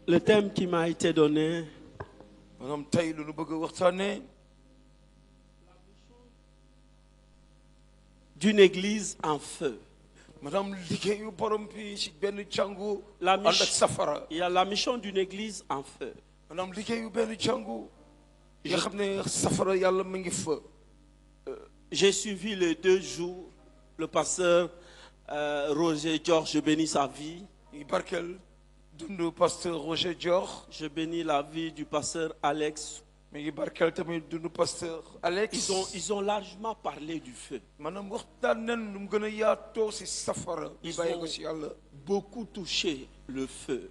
Le thème qui m'a été donné, d'une église en feu. Il y a la mission d'une église en feu. J'ai suivi les 2 jours le pasteur Roger George, je bénis sa vie. Je bénis la vie du pasteur Alex. Ils ont largement parlé du feu. Ils ont beaucoup touché le feu.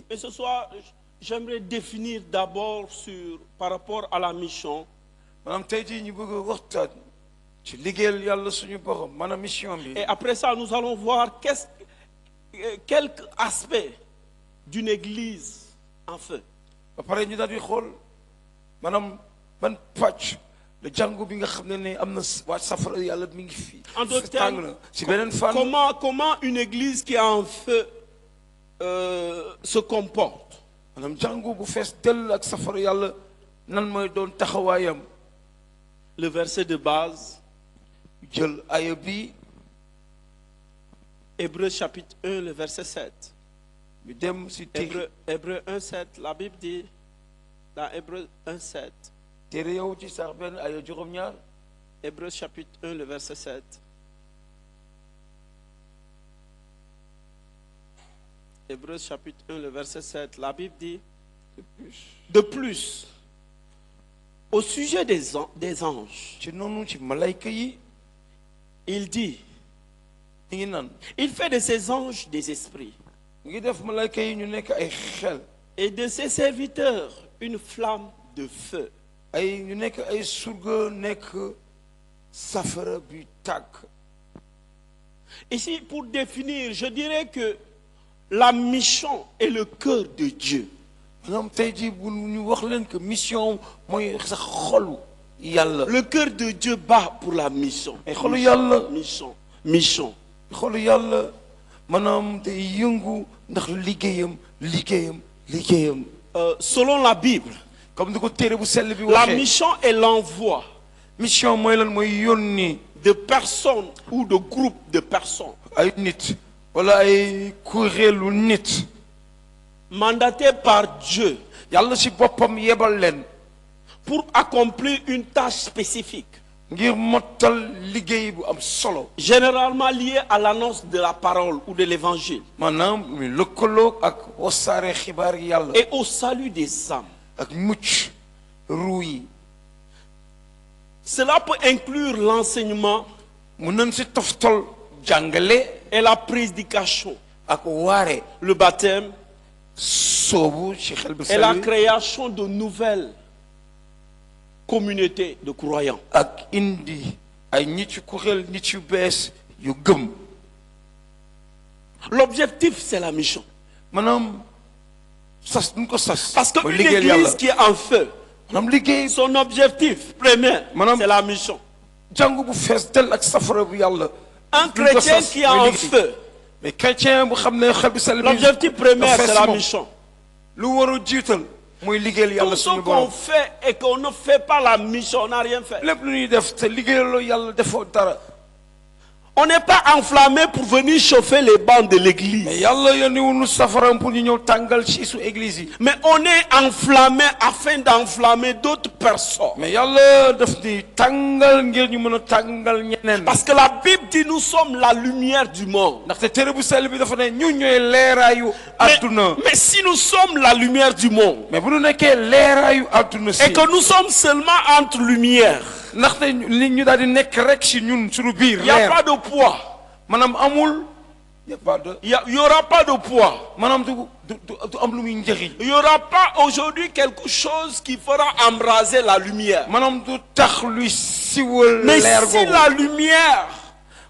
Et ce soir, j'aimerais définir d'abord par rapport à la mission. Et après ça, nous allons voir quelques aspects d'une église en feu. En d'autres termes, comment une église qui est en feu se comporte. Le verset de base, Hébreux chapitre 1, le verset 7. Hébreux 1, 7, la Bible dit dans Hébreux 1, 7. Hébreux chapitre 1, le verset 7. Hébreux chapitre 1, le verset 7. La Bible dit de plus, au sujet des anges, il dit, il fait de ses anges des esprits et de ses serviteurs une flamme de feu. Ici, pour définir, je dirais que la mission est le cœur de Dieu. Le cœur de Dieu bat pour la mission. Mission. Selon la Bible, la mission est l'envoi de personnes ou de groupes de personnes mandatés par Dieu pour accomplir une tâche spécifique, généralement liée à l'annonce de la parole ou de l'évangile et au salut des âmes. Cela peut inclure l'enseignement et la prédication, le baptême et la création de nouvelles communautés de croyants. L'objectif, c'est la mission. Parce qu'une église qui est en feu, son objectif premier, c'est la mission. Un chrétien qui est en feu, l'objectif premier, c'est la mission. Tout ce qu'on fait et qu'on ne fait pas la mission, on n'a rien fait. On n'est pas enflammé pour venir chauffer les bancs de l'église. Mais on est enflammé afin d'enflammer d'autres personnes. Parce que la Bible dit nous sommes la lumière du monde. Mais si nous sommes la lumière du monde et que nous sommes seulement entre lumières, il n'y a pas de poids. Il n'y aura pas de poids. Il n'y aura pas aujourd'hui quelque chose qui fera embraser la lumière. Mais si la lumière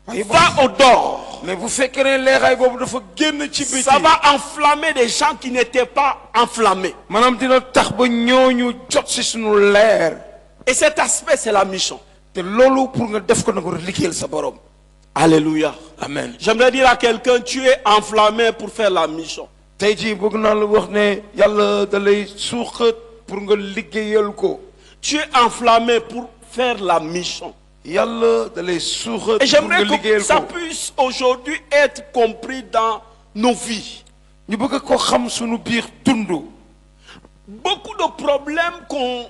va au dehors, ça va enflammer des gens qui n'étaient pas enflammés. Et cet aspect, c'est la mission. Alléluia. Amen. J'aimerais dire à quelqu'un, tu es enflammé pour faire la mission. tey jii bëgg naa la wax ne yàlla da lay suuxat pour nga liggéeyal ko. Tu es enflammé pour faire la mission. yàlla da lay suuxat Et pour nga j'aimerais que liggéeyal ça ko. puisse aujourd'hui être compris dans nos vies. ñu bëgg ko xam sunu biir dund. Beaucoup de problèmes qu'on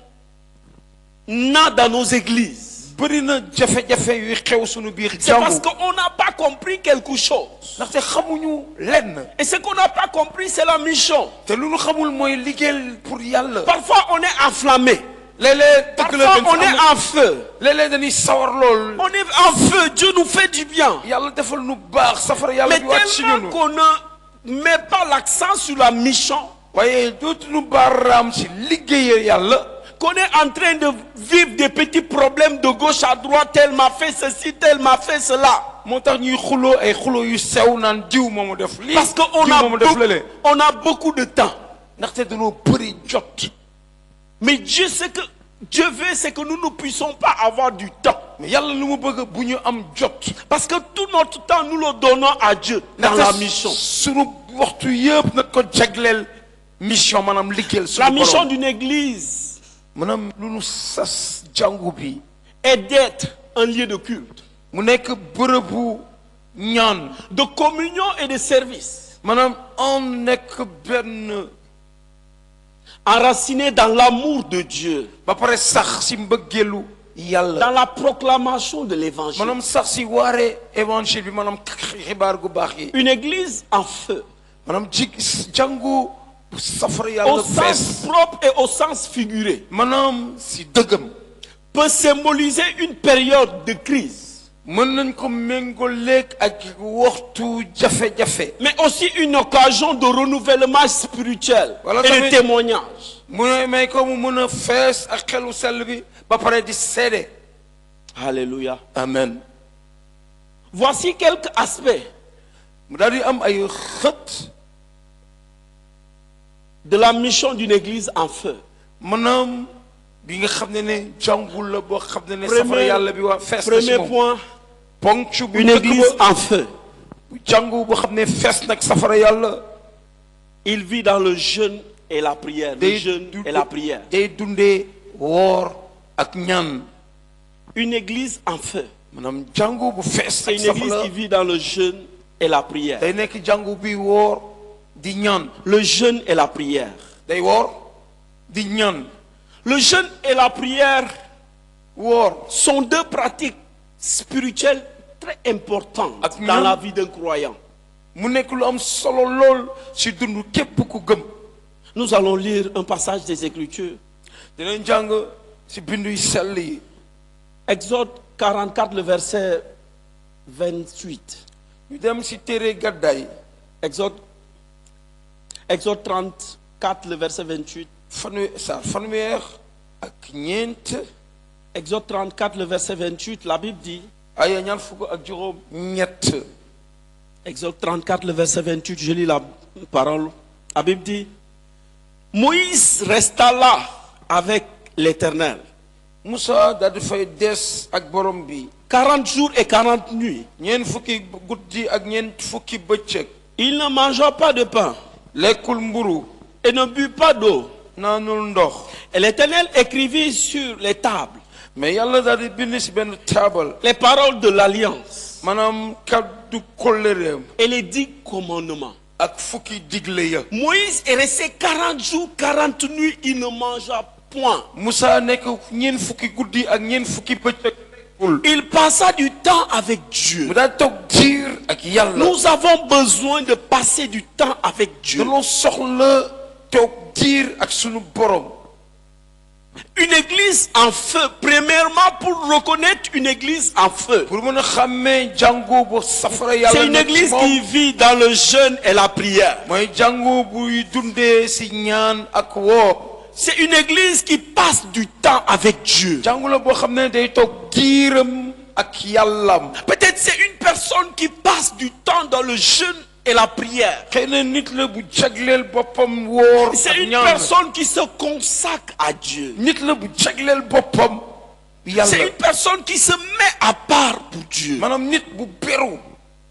a dans nos églises. bëri na jafe-jafe yuy xew sunu biir C'est parce jàngu. qu'on n'a pas compris quelque chose. ndaxte xamuñu lenn. Et ce qu'on n'a pas compris, c'est la mission. te lu ñu xamul mooy liggéeyal pour yàlla. Parfois, on est enflammé. léeg-léeg dëgg la Parfois, on est en feu. léeg-léeg dañuy sawar lool. On est en feu. Dieu nous fait du bien. yàlla defal nu baax safara yàlla Mais bi wàcc si tellement ñun. qu'on ne met pas l'accent sur la mission, waaye dootuñu baaraam si liggéeyal yàlla. qu'on est en train de vivre des petits problèmes de gauche à droite, tel m'a fait ceci, tel m'a fait cela. moo tax ñuy xuloo ay xuloo yu sew naan diw moomu def lii. Parce qu'on diw moomu def lële. a beaucoup de temps. ndaxte dañoo bëri jot. Mais Dieu, ce que Dieu veut, c'est que nous ne puissions pas avoir du temps. mais yàlla lu mu bëgg bu ñu am jot. Parce que tout notre temps, nous le donnons à Dieu dans la mission. sunu waxtu yëpp nag ko jagleel mission maanaam liggéeyal sunu La borom. mission d'une église maanaam lu nu sas jàngu bi. est d'être un lieu de culte, mu nekk bërëbu ñaan. de communion et de service, maanaam on nekk benn. enraciné dans l'amour de Dieu, ba pare sax si mbëggeelu yàlla. dans la proclamation de l'évangile. maanaam sax si waare évangile bi maanaam xibaar gu baax yi. Une église en feu, maanaam jàngu bu safara au yàlla sens fees. propre et au sens figuré, maanaam si dëggam. peut symboliser une période de crise, mën nañ ko méngaleeg ak waxtu jafe-jafe. mais aussi une occasion de renouvellement spirituel Voilà, et de tamit. témoignage. mu ne may ko mu mën a fees ak xelu sell bi ba pare di seede. Alléluia. amen. Voici quelques aspects mu daal di am ay xët. de la mission d'une église en feu. maanaam bi nga xam ne jàngul la boo xam ne safara yàlla bi waa fees na si Premier moom. point, ponc bu une njëkk église ba en feu. jàngu boo xam ne fees nag safara yàlla. Il vit dans le jeûne et la prière. Le jeûne et la prière. day dundee woor ak ñaan. Une église en feu, maanaam jàngu bu fees c'est ak une église safara qui vit dans le jeûne et la prière. day nekk jàngu bi woor di ñaan. Le jeûne et la prière. day woor di ñaan. Le jeûne et la prière woor sont deux pratiques spirituelles très importantes dans la vie d'un croyant. mu nekk lu am solo lool si dund képp ku gëm. Nous allons lire un passage des Écritures. dinañ jàng si bindu yu sell yi. Exode 44, le verset 28. ñu dem si téere gàddaay. Exode 34, le verset 28. fanweer ak ñeent. Exode 34, le verset 28, la Bible dit, aya ñaar fukk ak juróom ñett. Exode 34, le verset 28, je lis la parole. La Bible dit, Moïse resta là avec l'Éternel Moussa daal di fay des ak borom bi. 40 jours et 40 nuits. ñeent fukki guddi ak ñeent fukki bëccëg. Il ne mangea pas de pain lekkul mburu. et ne but pas d'eau. naanul ndox. Et l'Éternel écrivit sur les tables mais yàlla daal di bind si benn taabal. les paroles de l'alliance maanaam kaddu kóllëreem. et les 10 commandements. ak fukki digle ya. Moïse est resté 40 jours, 40 nuits, il ne mangea point. Moussa nekk ñeent fukki guddi ak ñeent fukki bëccëg. Il passa du temps avec Dieu. mu daal toog diir ak yàlla. Nous avons besoin de passer du temps avec Dieu. dañoo soxla toog diir ak sunu borom. Une église en feu, premièrement pour reconnaître une église en feu. pour mën a xàmmee jàngu bu safara yàlla. C'est une église qui vit dans le jeûne et la prière. mooy jàngu buy dundee si ñaan ak woor. C'est une église qui passe du temps avec Dieu. jàngu la boo xam ne day toog diiram ak yàllam. Peut-être c'est une personne qui passe du temps dans le jeûne et la prière. xëy na nit la bu jagleel boppam woor C'est ak une ñaan. personne qui se consacre à Dieu. nit la bu jagleel boppam C'est une personne qui se met à part pour Dieu. maanaam nit bu beru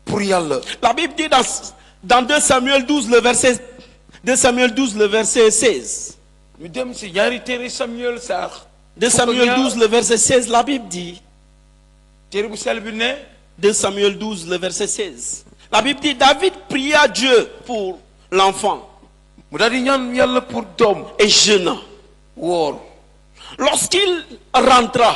pour yàlla. La Bible dit dans 2 Samuel 12 le verset 16. ñu dem si ñaari téere Samuel sax. 2 Samuel 12 le verset 16, la Bible dit. téere bu sell bi ne. 2 Samuel 12 le verset 16. La Bible dit David pria Dieu pour l'enfant mu daal di ñaan yàlla pour doom. et jeûna. woor. Lorsqu'il rentra,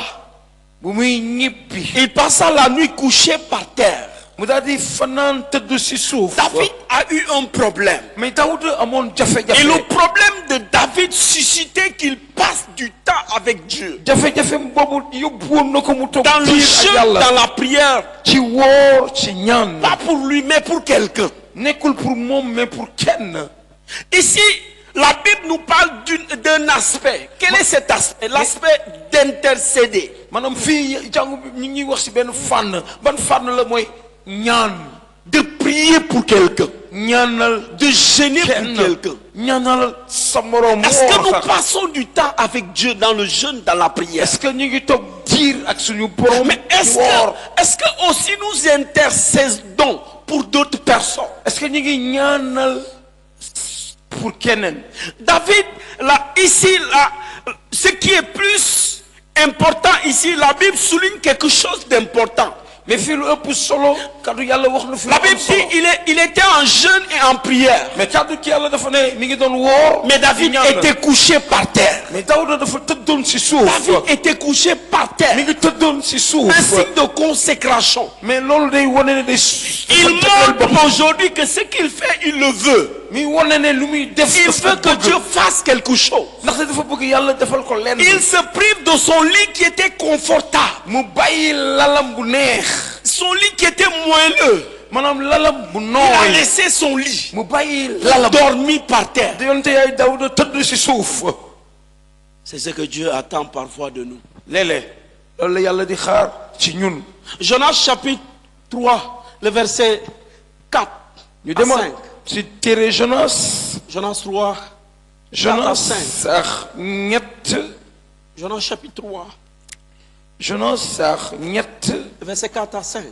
bu muy ñibbi. il passa la nuit couché par terre. mu daal di fanaan tëdd si suuf. David a eu un problème. mais Daouda amoon jafe-jafe. Et le problème de David suscitait qu'il passe du temps avec Dieu. jafe-jafe boobu yóbbuwoon na ko mu toog Dans le diir ak jeûne, yàlla. dans la prière, ci woor ci ñaan. pas pour lui, mais pour quelqu'un. nekkul pour moom mais pour kenn. Ici, la Bible nous parle d'un aspect. Quel est cet aspect? L'aspect d'intercéder. maanaam fii jàngu bi ñu ngi wax si benn fànn ban fànn la mooy ñaan. De prier pour quelqu'un. ñaanal De gêner pour quelqu'un. ñaanal sa moroom. Est-ce que nous passons du temps avec Dieu dans le jeûne, dans la prière? est-ce que ñu ngi toog diir ak suñu borom. Mais est-ce que aussi nous intercédons pour d'autres personnes? est-ce que ñu ngi ñaanal pour keneen. David, là, ici, là, ce qui est plus important ici, la Bible souligne quelque chose d'important. mais fii lu ëpp solo kaddu yàlla wax na fi. La Bible dit il était en jeûne et en prière. mais kaddu ki yàlla dafa ne mi ngi doon woor. Mais David était couché par terre. mais Daouda dafa tëddoon si suuf. David était couché par terre. mi ngi tëddoon si suuf. Un signe de consécration. mais loolu day wane ne day. Il montre aujourd'hui que ce qu'il fait, il le veut. mi wane ne lu muy def. Il veut que Dieu fasse quelque chose. ndaxte dafa bëgg yàlla defal ko lenn. Il se prive de son lit qui était confortable. mu bàyyi lalam bu neex. Son lit qui était moelleux. maanaam lalam bu Il a nooy. laissé son lit. mu bàyyi Il a lalam. dormi par terre. yonte yaay Daouda tëdd si suuf. C'est ce que Dieu attend parfois de nous. léeg-léeg loolu la yàlla di xaar ci ñun. Jonas chapitre 3, le verset 4 ñu à demoon 5. si téere Jonas. Jonas 3, Jonas 5. sax ñett. Jonas chapitre 3, Jonas sax ñett. le verset 4 à 5.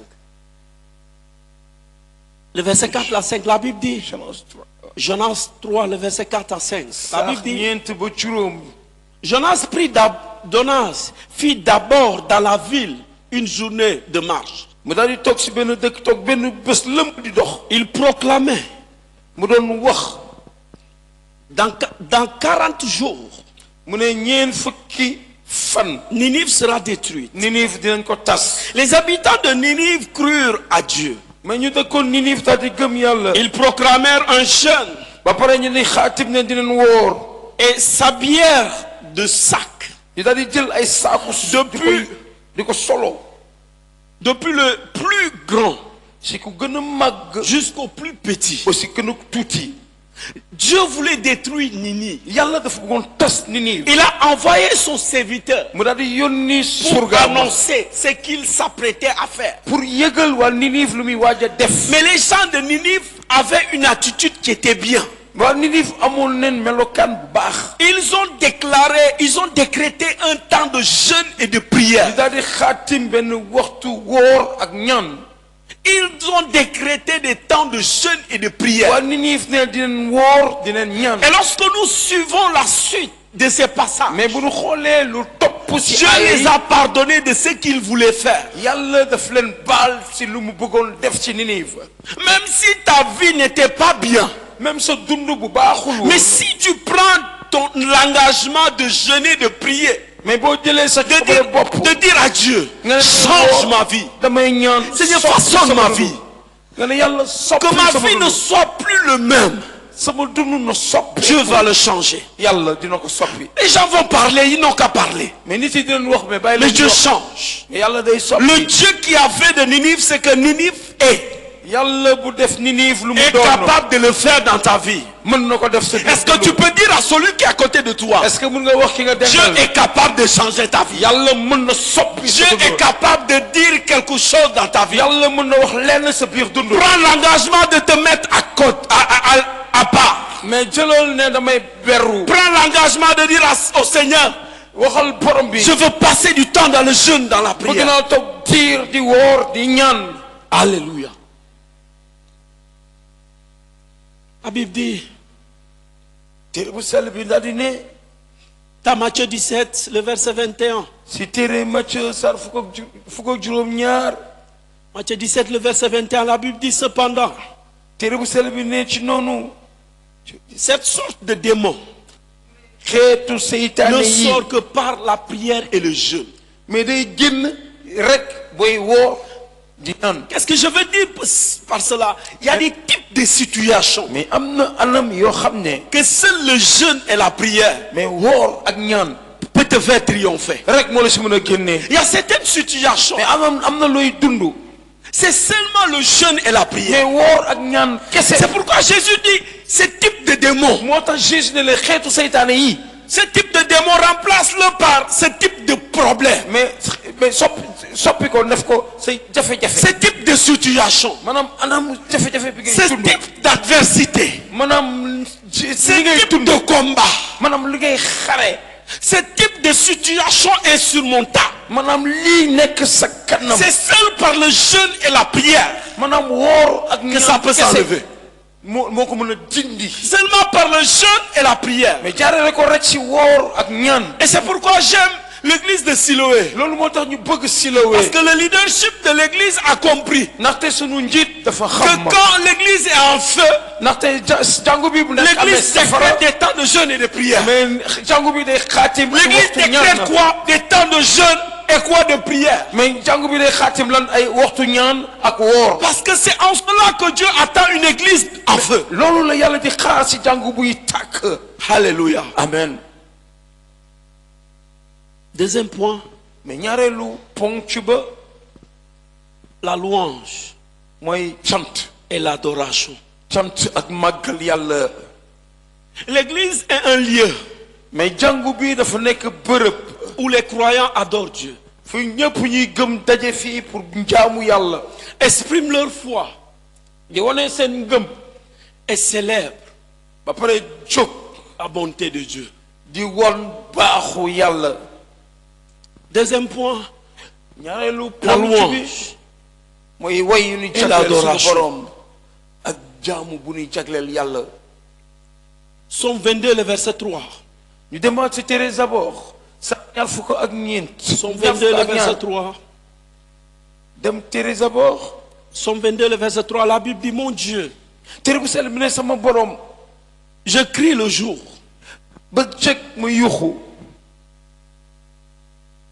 Le verset 4 à 5, la Bible dit, Jonas 3. Jonas 3, le verset 4 à 5. La Bible sax dit, ñeent ba juróom. Jonas fit d'abord dans la ville une journée de marche. mu daal di toog si benn dëkk toog benn bés lëmb di dox. Il proclamait, mu doon wax. dans 40 jours, mu ne ñeent fukki fan. Ninive sera détruite. Ninive dinañ ko tas. Les habitants de Ninive crurent à Dieu. mais ñu dëkkoon Ninive daal di gëm yàlla. Ils proclamèrent un jeûne ba pare ñu ni xaatim ne dinañ woor. et s'habillèrent de sacs. ñu daal di jël ay saaku. di ko solo. Depuis le plus grand si ku gën a màgg. jusqu'au plus petit. aussi gën a tuuti. Dieu voulait détruire Ninive. yàlla dafa bëggoon tas Ninive. Il a envoyé son serviteur mu daal di yónni pour surgaam annoncer ce qu'il s'apprêtait à faire. pour yëgal waa Ninive lu muy waaj a def. Mais les gens de Ninive avaient une attitude qui était bien. waa Ninive amoon neen melokaan bu baax. Ils ont décrété un temps de jeûne et de prière. ñu daal di xaatim benn waxtu woor ak ñaan. Ils ont décrété des temps de jeûne et de prière. waa Ninive ne dinañ woor dinañ ñaan. Et lorsque nous suivons la suite de ces passages, mais bu ñu xoolee lu topp si Dieu les a pardonnés de ce qu'ils voulaient faire. yàlla daf leen baal si lu mu bëggoon def ci Ninive. Même si ta vie n'était pas bien, même sa dund bu baaxul woon. mais si tu prends l'engagement de jeûner, de prier, mais boo jëlee sa coobare bopp. de dire à Dieu, nga ne change ma vie, damay ñaan. Seigneur, façonne ma vie, nga ne yàlla soppi que ma sama vie dund. ne soit plus le même. sama dund na soppi. Dieu va le changer. yàlla dina ko soppi. Les gens vont parler, ils n'ont qu'à parler. mais nit yi dinañ wax mais bàyyi Mais leen Dieu wax. change. mais yàlla day soppi. Le Dieu qui a fait de Ninive ce que Ninive est yàlla bu def Ninive lu mu est doon. capable de le faire dans ta vie. mën na ko def sa biir Est-ce que tu peux dire à celui qui est à côté de toi, est-ce que mën nga wax ki nga Dieu dencal. est capable de changer ta vie. yàlla mën na soppi Dieu sa est dund. capable de dire quelque chose dans ta vie. yàlla mën na wax lenn sa biir dund. Prends l'engagement de te mettre à côté, à part. mais jëlal ne damay beru. Prends l'engagement de dire au Seigneur, waxal borom bi je veux passer du temps dans le jeûne, dans la bëgg prière. naa toog diir di woor di ñaan. Alléluia. La Bible dit, téere bu sell bi daal di ne dans Matthieu 17, le verset 21. si téere Matthieu sar fukk ak juróom ñaar. Matthieu 17, le verset 21, la Bible dit cependant, téere bu sell bi ne ci noonu cette sorte de démon xeetu seytaane ne yi sort que par la prière et le jeûne. mais day génn rek booy woor di ñaan. Qu'est-ce que je veux dire par cela? Il y a des types de situations mais am na anam yoo xam ne que seul le jeûne et la prière mais woor ak ñaan peut te faire triompher. rek moo la si mën a génnee. Il y a certaines situations, mais am na looy dund c'est seulement le jeûne et la mais prière. woor ak ñaan kese. C'est pourquoi Jésus dit, ce type de démon, moo tax Jésus ne la xeetu seytaane yi ce type de démon remplace-le par ce type de problème, mais soppi ko def ko say jafe-jafe. ce type de situation, maanaam anam jafe-jafe bi ce ngay dund. type d'adversité, maanaam ce li ngay type dund de combat, maanaam li ngay xare. ce type de situation insurmontable. maanaam lii nekk sa kanam. C'est seul par le jeûne et la prière maanaam woor ak que ça peut s'enlever. moo ko mën a dindi. Seulement par le jeûne et la prière. mais jaarale ko rek ci woor ak ñaan. Et c'est pourquoi j'aime l'église de Siloé. loolu moo tax ñu bëgg Siloé. Parce que le leadership de l'église a compris ndaxte sunu njiit dafa que xam. quand l'église est en feu, ndaxte jàngu bi bu nekk amee l'église safara. décrète des temps de jeûne et de prière. mais jàngu bi day xaatim. L'église waxtu ñaan décrète quoi? Des temps de jeûne et quoi de prière. mais jàngu bi day xaatim lan ay waxtu ñaan ak woor. Parce que c'est en cela que Dieu attend une église en feu. loolu la yàlla di xaar si jàngu buy tàkk. Alléluia. amen. Deuxième point, mais ñaareelu ponc ba la louange mooy cant. et l'adoration. cant ak màggal yàlla. L'église est un lieu mais jàngu bi dafa nekk bërëb. où les croyants adorent Dieu, fu ñëpp ñuy gëm daje fii pour njaamu yàlla. expriment leur foi di wane seen ngëm. et célèbrent ba pare jóg la bonté de Dieu. di won baaxu yàlla. Deuxième point, ñaareelu la ponc bi louange mooy way yu ñuy et jagleel l'adoration. suñu borom ak jaamu bu ñuy jagleel yàlla. Psaume 22, le verset 3. ñu demaat ci téere Zabor sa ñaar fukk ak ñeent. Psaume ñaar 22, fukk le ak verset ñaar. 3. dem téere Zabor. Psaume 22, le verset 3. La Bible dit, mon Dieu, téere bu sell bi ne sama borom je crie le jour, ba cëg ma yuuxu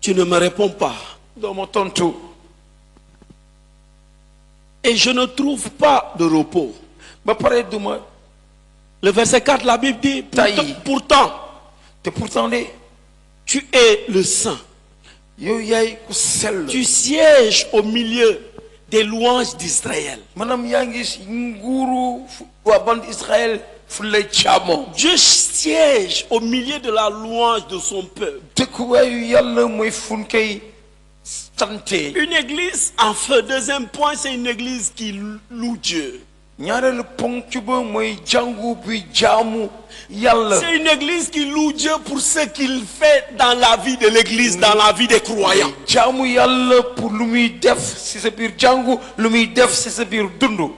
tu ne me réponds pas. doo ma tontu. Et je ne trouve pas de repos. ba pare duma Le verset 4, la Bible dit, Taï. pourtant, te pourtant de tu es le Saint. yow yaay ku sell. Tu sièges au milieu des louanges d'Israël. maanaam yaa ngi si nguuru waa bande Israël fu lay caamoo. Dieu siège au milieu de la louange de son peuple. dëkkuwaayu yàlla mooy fun koy sante. Une église en feu, deuxième point, c'est une église qui loue Dieu. ñaareelu ponk ba mooy jàngu bi jaamu yàlla. C'est une église qui loue Dieu pour ce qu'il fait dans la vie de l'église, dans la vie des croyants. jaamu yàlla pour lu muy def si sa biir jàngu lu muy def si sa biir dund.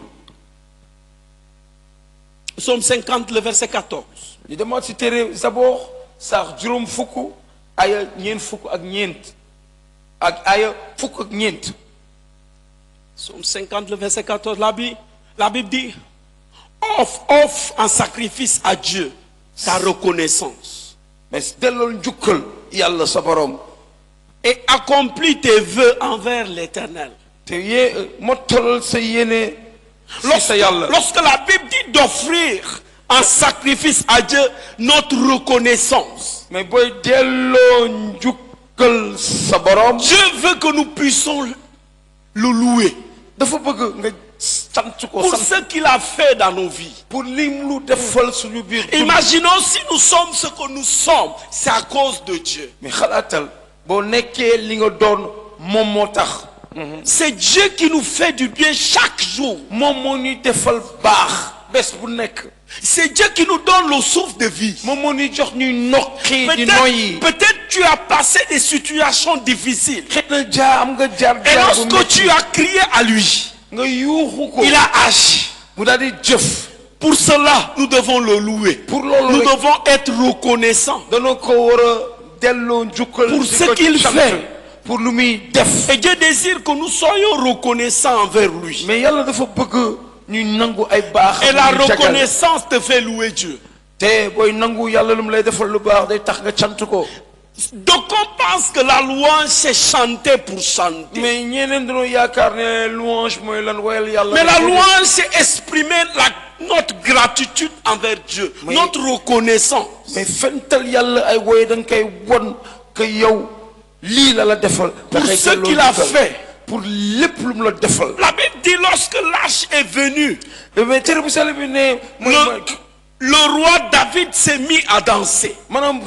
Psaume 50, le verset 14. ñu demaat si téere Zabor sax juróom fukk aya ñeent fukk ak ñeent ak aya fukk ak ñeent. Psaume 50, le verset 14. La Bible dit, offre en sacrifice à Dieu ta reconnaissance mais dellool njukkal yàlla sa borom. et accomplis tes vœux envers l'Éternel. te mottalal sa yéene si sa yàlla. Lorsque la Bible dit d'offrir en sacrifice à Dieu notre reconnaissance, mais booy delloo njukkal sa borom. Dieu veut que nous puissions le louer dafa bëgg nga sant ko pour sant ce qu'il a fait dans nos vies. pour lim lu defal suñu biir dund. Imaginons si nous sommes ce que nous sommes, c'est à cause de Dieu. mais xalaatal boo nekkee li nga doon moom moo tax. C'est Dieu qui nous fait du bien chaque jour. moom moo ñuy defal baax bés bu nekk. C'est Dieu qui nous donne le souffle de vie. moom moo ñuy jox ñuy nokki di noyyi. Peut-être tu as passé des situations difficiles. xëy na am nga jaar Et jaar bu lorsque tu metti as crié à lui, nga yuuxu ko il a agi. mu daal di jëf. Pour cela, nous devons le louer. pour loolu Nous rek devons être reconnaissants. danoo ko war a delloo njukkal Pour di ce ko qu'il sant, fait. pour lu muy def. Et Dieu désire que nous soyons reconnaissants envers lui. mais yàlla dafa bëgg ñu nangu ay baax. Et la reconnaissance te fait louer Dieu. te booy nangu yàlla lu mu lay defal lu baax day tax nga cant ko. Donc on pense que la louange c'est chanter pour chanter. mais ñeneen dañoo yaakaar ne louange mooy lan woyal yàlla. Mais la louange c'est exprimer notre gratitude envers Dieu, Oui. notre reconnaissance. mais fental yàlla ay woy da nga koy won que yow lii la defal. Pour ce qu'il a fait. pour lépp lu mu la defal. La Bible dit lorsque l'âge est venu, mais tere bu sell bi ne. le roi David s'est mis à danser. maanaam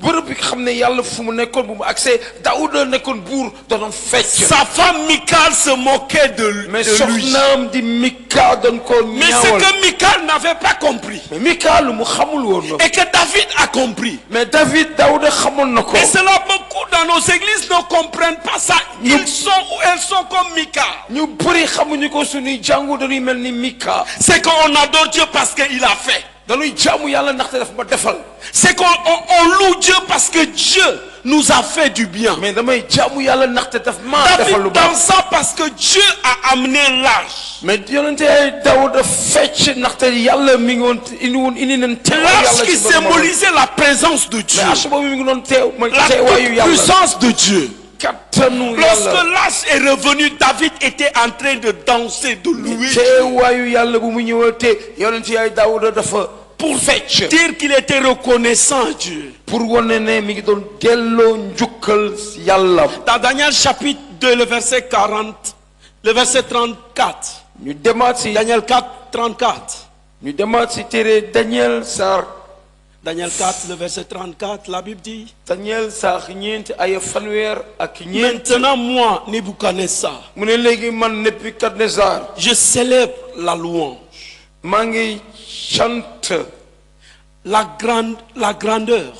bërëb bi xam ne yàlla fu mu nekkoon bu mu accès Daouda nekkoon buur doon fecc. Sa femme Michal se moquait de lui. mais soxnaam di Mika doon ko Mais ce ñaawal. que Michal n'avait pas compris, mais Mika lu mu xamul woon na. et que David a compris. mais Daouda xamoon na ko. Et cela, beaucoup dans nos églises ne comprennent pas ça. Ils sont ou elles sont comme Michal. ñu bëri xamuñu ko suñuy jàngu dañuy mel ni Mika. C'est qu'on adore Dieu parce qu'il a fait. dañuy jaamu yàlla ndaxte daf ma defal. C'est qu'on loue Dieu parce que Dieu nous a fait du bien. mais damay jaamu yàlla ndaxte daf ma defal lu David baax. dansa parce que Dieu a amené l'âge. mais yonente Daouda fecc ndaxte yàlla mi ngi woon indi nañ teew L'âge yàlla qui ci boppam. symbolisait la présence de Dieu. mais âge boobu mi ngi doon teew mooy La teewaayu yàlla. puissance de Dieu. kattanu Lorsque yàlla. l'âge est revenu, David était en train de danser, de louer Dieu. teewaayu yàlla bu mu ñëwatee yonente Daouda dafa Pour fecc. dire qu'il était reconnaissant à Dieu. pour wane ne mi ngi doon delloo njukkal yàlla. Dans Daniel chapitre 2, le verset 40, le verset 34. ñu demaat si Daniel 4, 34. ñu demaat si téere Daniel Sarr. Daniel 4, le verset 34, la Bible dit: Daniel Sarr ñeent ay fanweer ak ñeent. Maintenant, moi, Nebuchadnezzar, mu ne léegi man Nebukadnezar je célèbre la louange, maa ngi chant la grandeur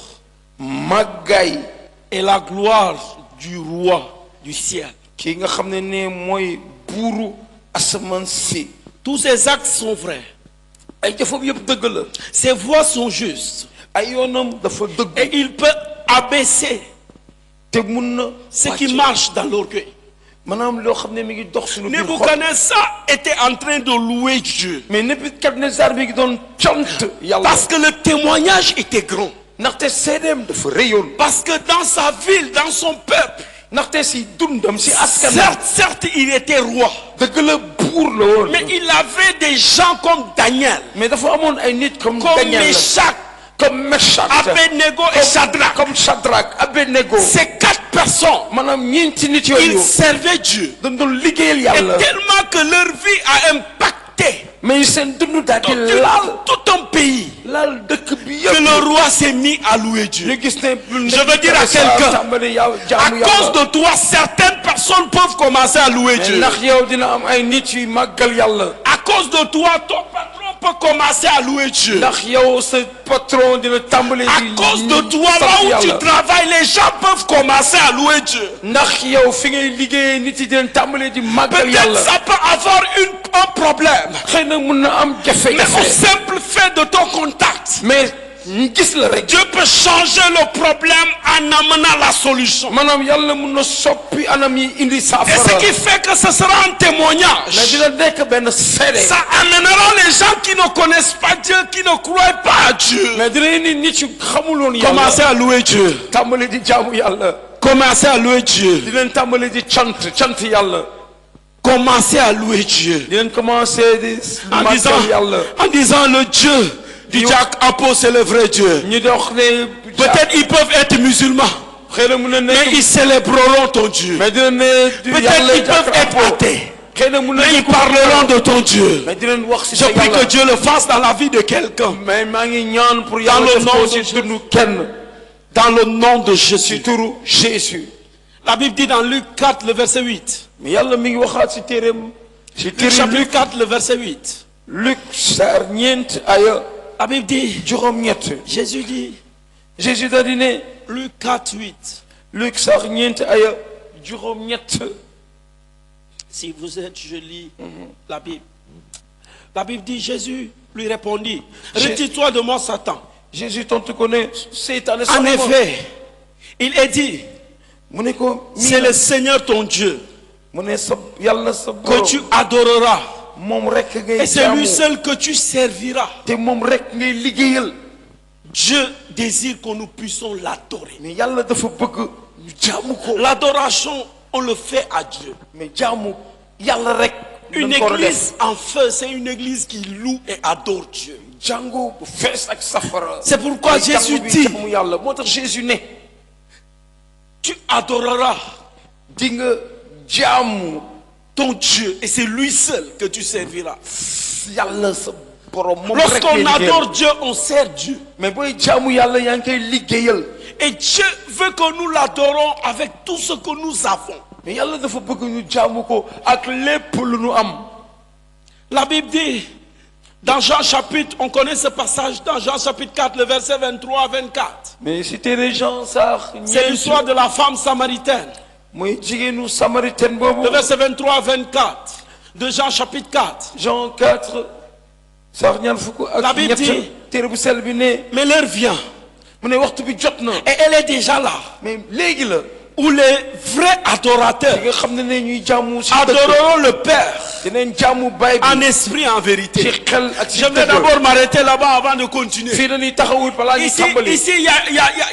màggaay et la gloire du roi du ciel. ki nga xam ne mooy buuru asamaan si. Tous ses actes sont vrais. ay jëfam yëpp dëgg la. Ses voies sont justes. ay yoonam dafa dëgg. Et il peut abaisser te mun na ceux qui marchent dans l'orgueil. maanaam loo xam ne mi ngi dox suñu biir xol. Nebuchadnezzar était en train de louer Dieu. mais Nebukadnezar mi ngi doon cant yàlla. Parce que le témoignage était grand. ndaxte seedeem dafa rëyoon. Parce que dans sa ville, dans son peuple, ndaxte si dundam si askanam. certes, il était roi. dëgg la buur la woon. Mais il avait des gens comme Daniel, mais dafa amoon ay nit comme comme Daniel, Meshach, comme Meshach, Abednego et Shadrach. comme Shadrach, Abednego. Ces 4 personnes, maanaam ñeenti nit ils yooyu servaient Dieu. dañ doon liggéeyal Et yàlla. tellement que leur vie a impacté mais seen dund daal di laal tout un pays, laal dëkk bi que yëpp. le roi s'est mis à louer Dieu. ñu gis ne Je veux dire à quelqu'un, À cause de toi, certaines personnes peuvent commencer à louer Dieu. ndax yow dina am ay nit yu màggal yàlla. À cause de toi, ton patron peut commencer à louer Dieu. ndax yow sa patron dina tàmbali À di cause de toi, sant là où tu yàlla. travailles, les gens peuvent commencer à louer Dieu. ndax yow fi ngay liggéeyee nit yi dina tàmbali di màggal Peut-être yàlla. ça peut avoir un problème. xëy na mun na am Mais au jafe-jafe. simple fait de ton contact, mais ñu gis la rek. Dieu peut changer le problème en amenant la solution. maanaam yàlla mun na soppi anam yi indi Et ce saafara. qui fait que ce sera un mais témoignage. dina nekk benn seede. Ça amènera les gens qui ne connaissent pas Dieu, qui ne croient pas à Dieu. mais dina indi nit yu xamuloon yàlla. Commencez à louer Dieu. tàmbali di jaamu yàlla. Commencez à louer Dieu. dinañ tàmbali di cant yàlla. Commencez à louer Dieu. dinañ commencé di màggal yàlla. En disant le Dieu du Jack Apo, c'est le vrai Dieu. ñu dox ne. Peut-être ils peuvent être musulmans, xëy na mun na mais nekk. ils célébreront ton Dieu. mais dina ne. Peut-être ils peuvent être athées, xëy na mun na mais ils nekk. parleront de ton Dieu. mais dinañ wax si Je sa prie que yàlla. Dieu le fasse dans la vie de quelqu'un. mais maa ngi ñaan pour Dans yàlla le def nom ko de si Jésus. dundu kenn. Dans le nom de si Jésus. turu Jésus. La Bible dit dans Luc 4, le verset 8. mais yàlla mi ngi waxaat si téereem. si Luc téereem chapitre 4, le verset 8. Luc saar ñeent aya La Bible dit, juróom-ñett. Jésus dit, Jésus daal di ne. Luc 4, 8. Luc sax ñeent aya juróom ñett. Si vous êtes, je lis la Bible. La Bible dit, Jésus lui répondit, retire-toi de moi, Satan. Jésus tontu ko ne seytaane En effet, il est dit, mu ne ko c'est le Seigneur ton Dieu mu ne sa yàlla sa que borom tu adoreras. moom rek ngay Et c'est jaamu lui seul que tu serviras. te moom rek ngay liggéeyal. Dieu désire que nous puissions l'adorer. mais yàlla dafa bëgg ñu jaamu ko. L'adoration, on le fait à Dieu. mais jaamu yàlla rek. Une dañ ko war a def. église en feu, c'est une église qui loue et adore Dieu. jàngu bu fees ak safara. C'est pourquoi mooy Jésus jàngu bi dit, jaamu yàlla moo tax Jésus ne tu adoreras di nga jaamu ton Dieu et c'est lui seul que tu serviras. yàlla sa borom moom rek ngay Lorsqu'on liggéeyal. adore Dieu, on sert Dieu. mais booy jaamu yàlla yaa ngi koy liggéeyal. Et Dieu veut que nous l'adorons avec tout ce que nous avons. mais yàlla dafa bëgg ñu jaamu ko ak lépp lu nu am. La Bible dit, dans Jean chapitre, on connaît ce passage, dans Jean chapitre 4, le verset 23 à 24. mais si tere Jean sax C'est l'histoire de la femme samaritaine. mooy jigéenu samaritaine boobu. Le verset 23 à 24 de Jean chapitre 4. Jean 4 sax ñaar fukk La ak Bible dit, ñett téere bu sell bi ne mais l'heure vient, mu ne waxtu bi jot na. et elle est déjà là, mais léegi la. où les vrais adorateurs nga xam ne ne ñuy jaamu si dëgg. adoreront le Père dinañ jaamu baay bi en esprit et en vérité. ci xel ak si Je vais dëgg. d'abord m'arrêter là-bas avant de continuer. fii dañuy taxawul balaa ñuy Ici, tàmbali. il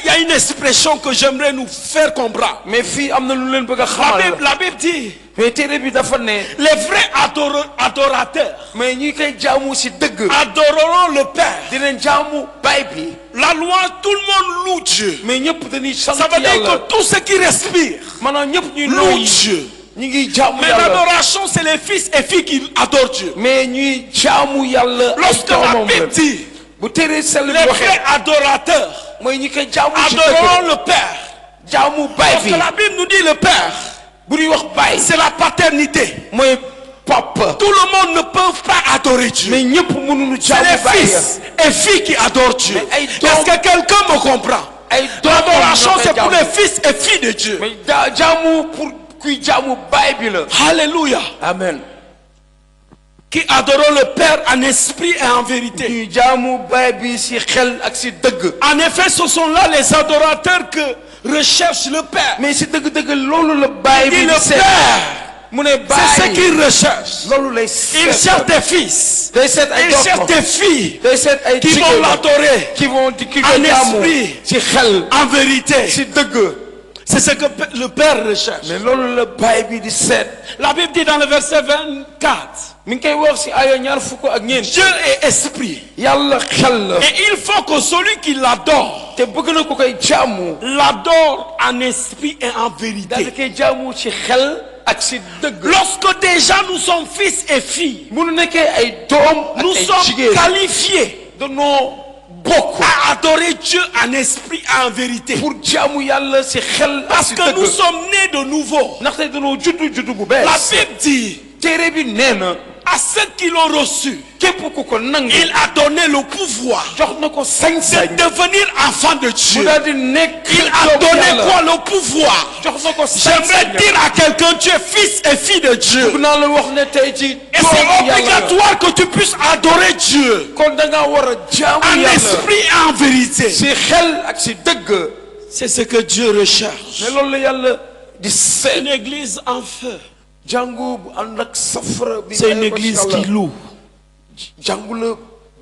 y a une expression que j'aimerais nous faire comprendre. mais fii am na lu leen bëgg a xamal. La Bible dit, mais téere bi dafa ne. les vrais adorateurs mais ñi koy jaamu si dëgg. adoreront le Père. dinañ jaamu baay bi. La loi, tout le monde loue Dieu. mais ñëpp dañuy sant Ça veut dire yàlla. que tout ce qui respire maanaam ñëpp ñuy loue nooyi. Dieu. ñu ngi jaamu Mais yàlla. l'adoration, c'est les fils et filles qui adorent Dieu. mais ñuy jaamu yàlla. Lorsque la Bible dit, bu téere sell bi les waxee. vrais adorateurs mooy ñi koy jaamu si adoreront dëgg. le Père. jaamu baay Parce bi. que la Bible nous dit le Père, bu ñuy wax baay. c'est la paternité. mooy papa. Tout le monde ne peut pas adorer Dieu. mais ñëpp mënuñu C'est jaamu les baay. fils et filles qui adorent Dieu. Mais ay Est-ce doom- que quelqu'un me comprend? ay doom L'adoration, ñoo koy c'est pour jaamu. les fils et filles de Dieu. mais jaamu pour kuy jaamu baay bi la. Alléluia. amen. Qui adorent le Père en esprit et en vérité. ñuy jaamu baay bi si xel ak si dëgg. En effet, ce sont là les adorateurs que recherche le Père. mais si dëgg-dëgg loolu la baay Il dit bi le di seet. Père, mu ne c'est ce baay. qu'il recherche. loolu lay Il seet. cherche des fils. day seet ay Il cherche doom. des filles day seet ay qui vont jigéen. l'adorer qui vont di ki en ko jaamu. esprit. si xel. en vérité. si dëgg. C'est ce que le Père recherche. mais loolu la baay bi di seet. La Bible dit dans le verset 24, mi ngi koy wax si aya ñaar fukk ak ñeent. Dieu est esprit. yàlla xel la. Et il faut que celui qui l'adore, te bëgg na ko koy jaamu. l'adore en esprit et en daal vérité. di koy jaamu ci xel ak si dëgg. Lorsque déjà nous sommes fils et filles, bu nu nekkee ay doom ak nous ay sommes jigéen. qualifiés danoo bokk. à adorer Dieu en esprit et en vérité. pour jaamu yàlla si xel ak Parce si que nous dëgg. sommes nés de nouveau. ndaxte danoo juddu bu La bees. Bible dit, téere bi nee na. à ceux qui l'ont reçu, képp ku ko nangu. il a donné le pouvoir jox na ko de sañ-sañ. devenir enfant de mu Dieu. daal di nekk. Il a doom donné yàlla. quoi? Le pouvoir. jox na ko J'aimerais sañ-sañ. dire à quelqu'un, tu es fils et fille de Dieu. bëgg naa la wax ne tey ci. Et c'est obligatoire que tu puisses adorer Dieu kon da ngaa war a jaamu en yàlla. esprit et en vérité. si xel ak si dëgg. C'est ce que Dieu recherche. mais loolu la yàlla di seet. Une église en feu. jàngu bu ànd ak safara bi. C'est une église qui loue jàngu la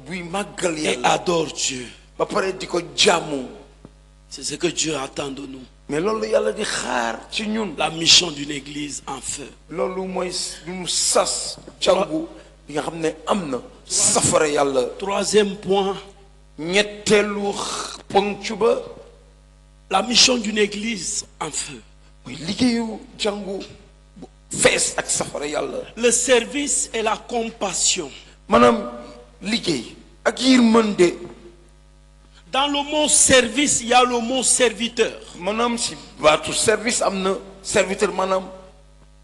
buy màggal et yàlla. adore Dieu. ba pare di ko jaamu. C'est ce que Dieu attend de nous. mais loolu la yàlla di xaar ci ñun. La mission d'une église en feu. loolu mooy lu mu sas. jàngu bi nga xam ne am na. safara yàlla. Troisième point, ñetteelu ponc ba. la mission d'une église en feu. mooy liggéeyu jàngu bu fees ak safara yàlla. Le service et la compassion. maanaam liggéey ak yërmande. Dans le mot service, il y a le mot serviteur. maanaam si baatu service am na serviteur maanaam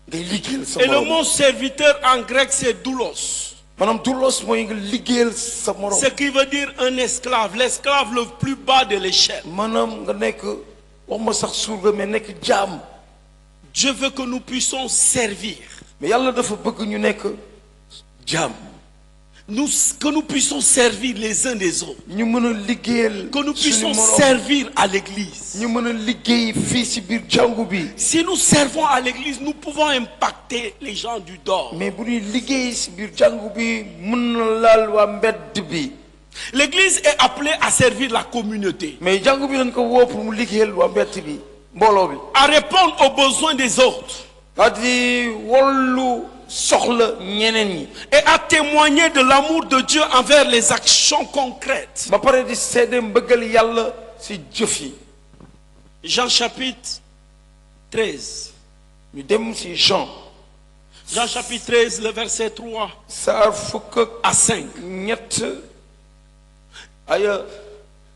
ngay liggéeyal sa Et le morom. mot serviteur en grec, c'est doulos. maanaam doulos mooy nga liggéeyal sa morom. Ce qui veut dire un esclave, l'esclave le plus bas de l'échelle. maanaam nga nekk wax ma sax surga mais nekk jaam. Dieu veut que nous puissions servir. mais yàlla dafa bëgg ñu nekk jaam. Que nous puissions servir les uns des autres. ñu mën a liggéeyal. Que nous puissions servir à l'église. ñu mën a liggéey fii si biir jàngu bi. Si nous servons à l'église, nous pouvons impacter les gens du dehors. mais bu ñuy liggéey si biir jàngu bi mën na laal waa mbedd bi. L'église est appelée à servir la communauté. mais jàngu bi dañ ko woo pour mu liggéeyal waa mbedd bi mbooloo bi. À répondre aux besoins des autres. c'est-à-dire wallu soxla ñeneen ñi. Et à témoigner de l'amour de Dieu envers les actions concrètes. ba pare di seede mbëggal yàlla si jëf yi. Jean chapitre 13. ñu dem si Jean. Jean chapitre 13, le verset 3 saar fukk à 5. ñett aya.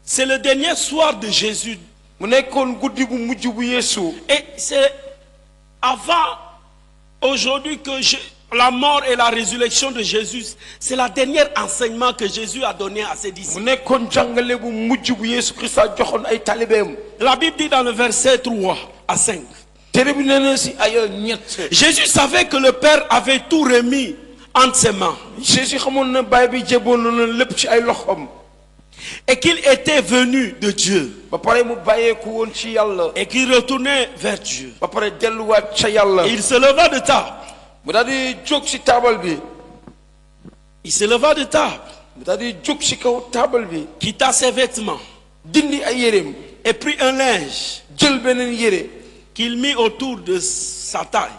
C'est le dernier soir de Jésus. mu nekkoon guddi bu mujj bu Yeesu. Et c'est avant aujourd'hui que la mort et la résurrection de Jésus, c'est le dernier enseignement que Jésus a donné à ses disciples. mu nekkoon jàngale bu mujj bu Yeesu Christa joxoon ay taalibeem. La Bible dit dans le verset 3 à 5. tere bi nee na si aya ñett. Jésus savait que le Père avait tout remis entre ses mains. Jésus xamoon na baay bi jéboon na lépp ci ay loxoom. Et qu'il était venu de Dieu. ba pare mu bàyyeeku woon ci yàlla. Et qu'il retournait vers Dieu. ba pare delluwaat ca yàlla. Et il se leva de table. mu daal di jóg si taabal bi. Il se leva de table. mu daal di jóg si kaw taabal bi. Quitta ses vêtements. dindi ay yéreem. Et prit un linge. jël beneen yére. Qu'il mit autour de sa taille.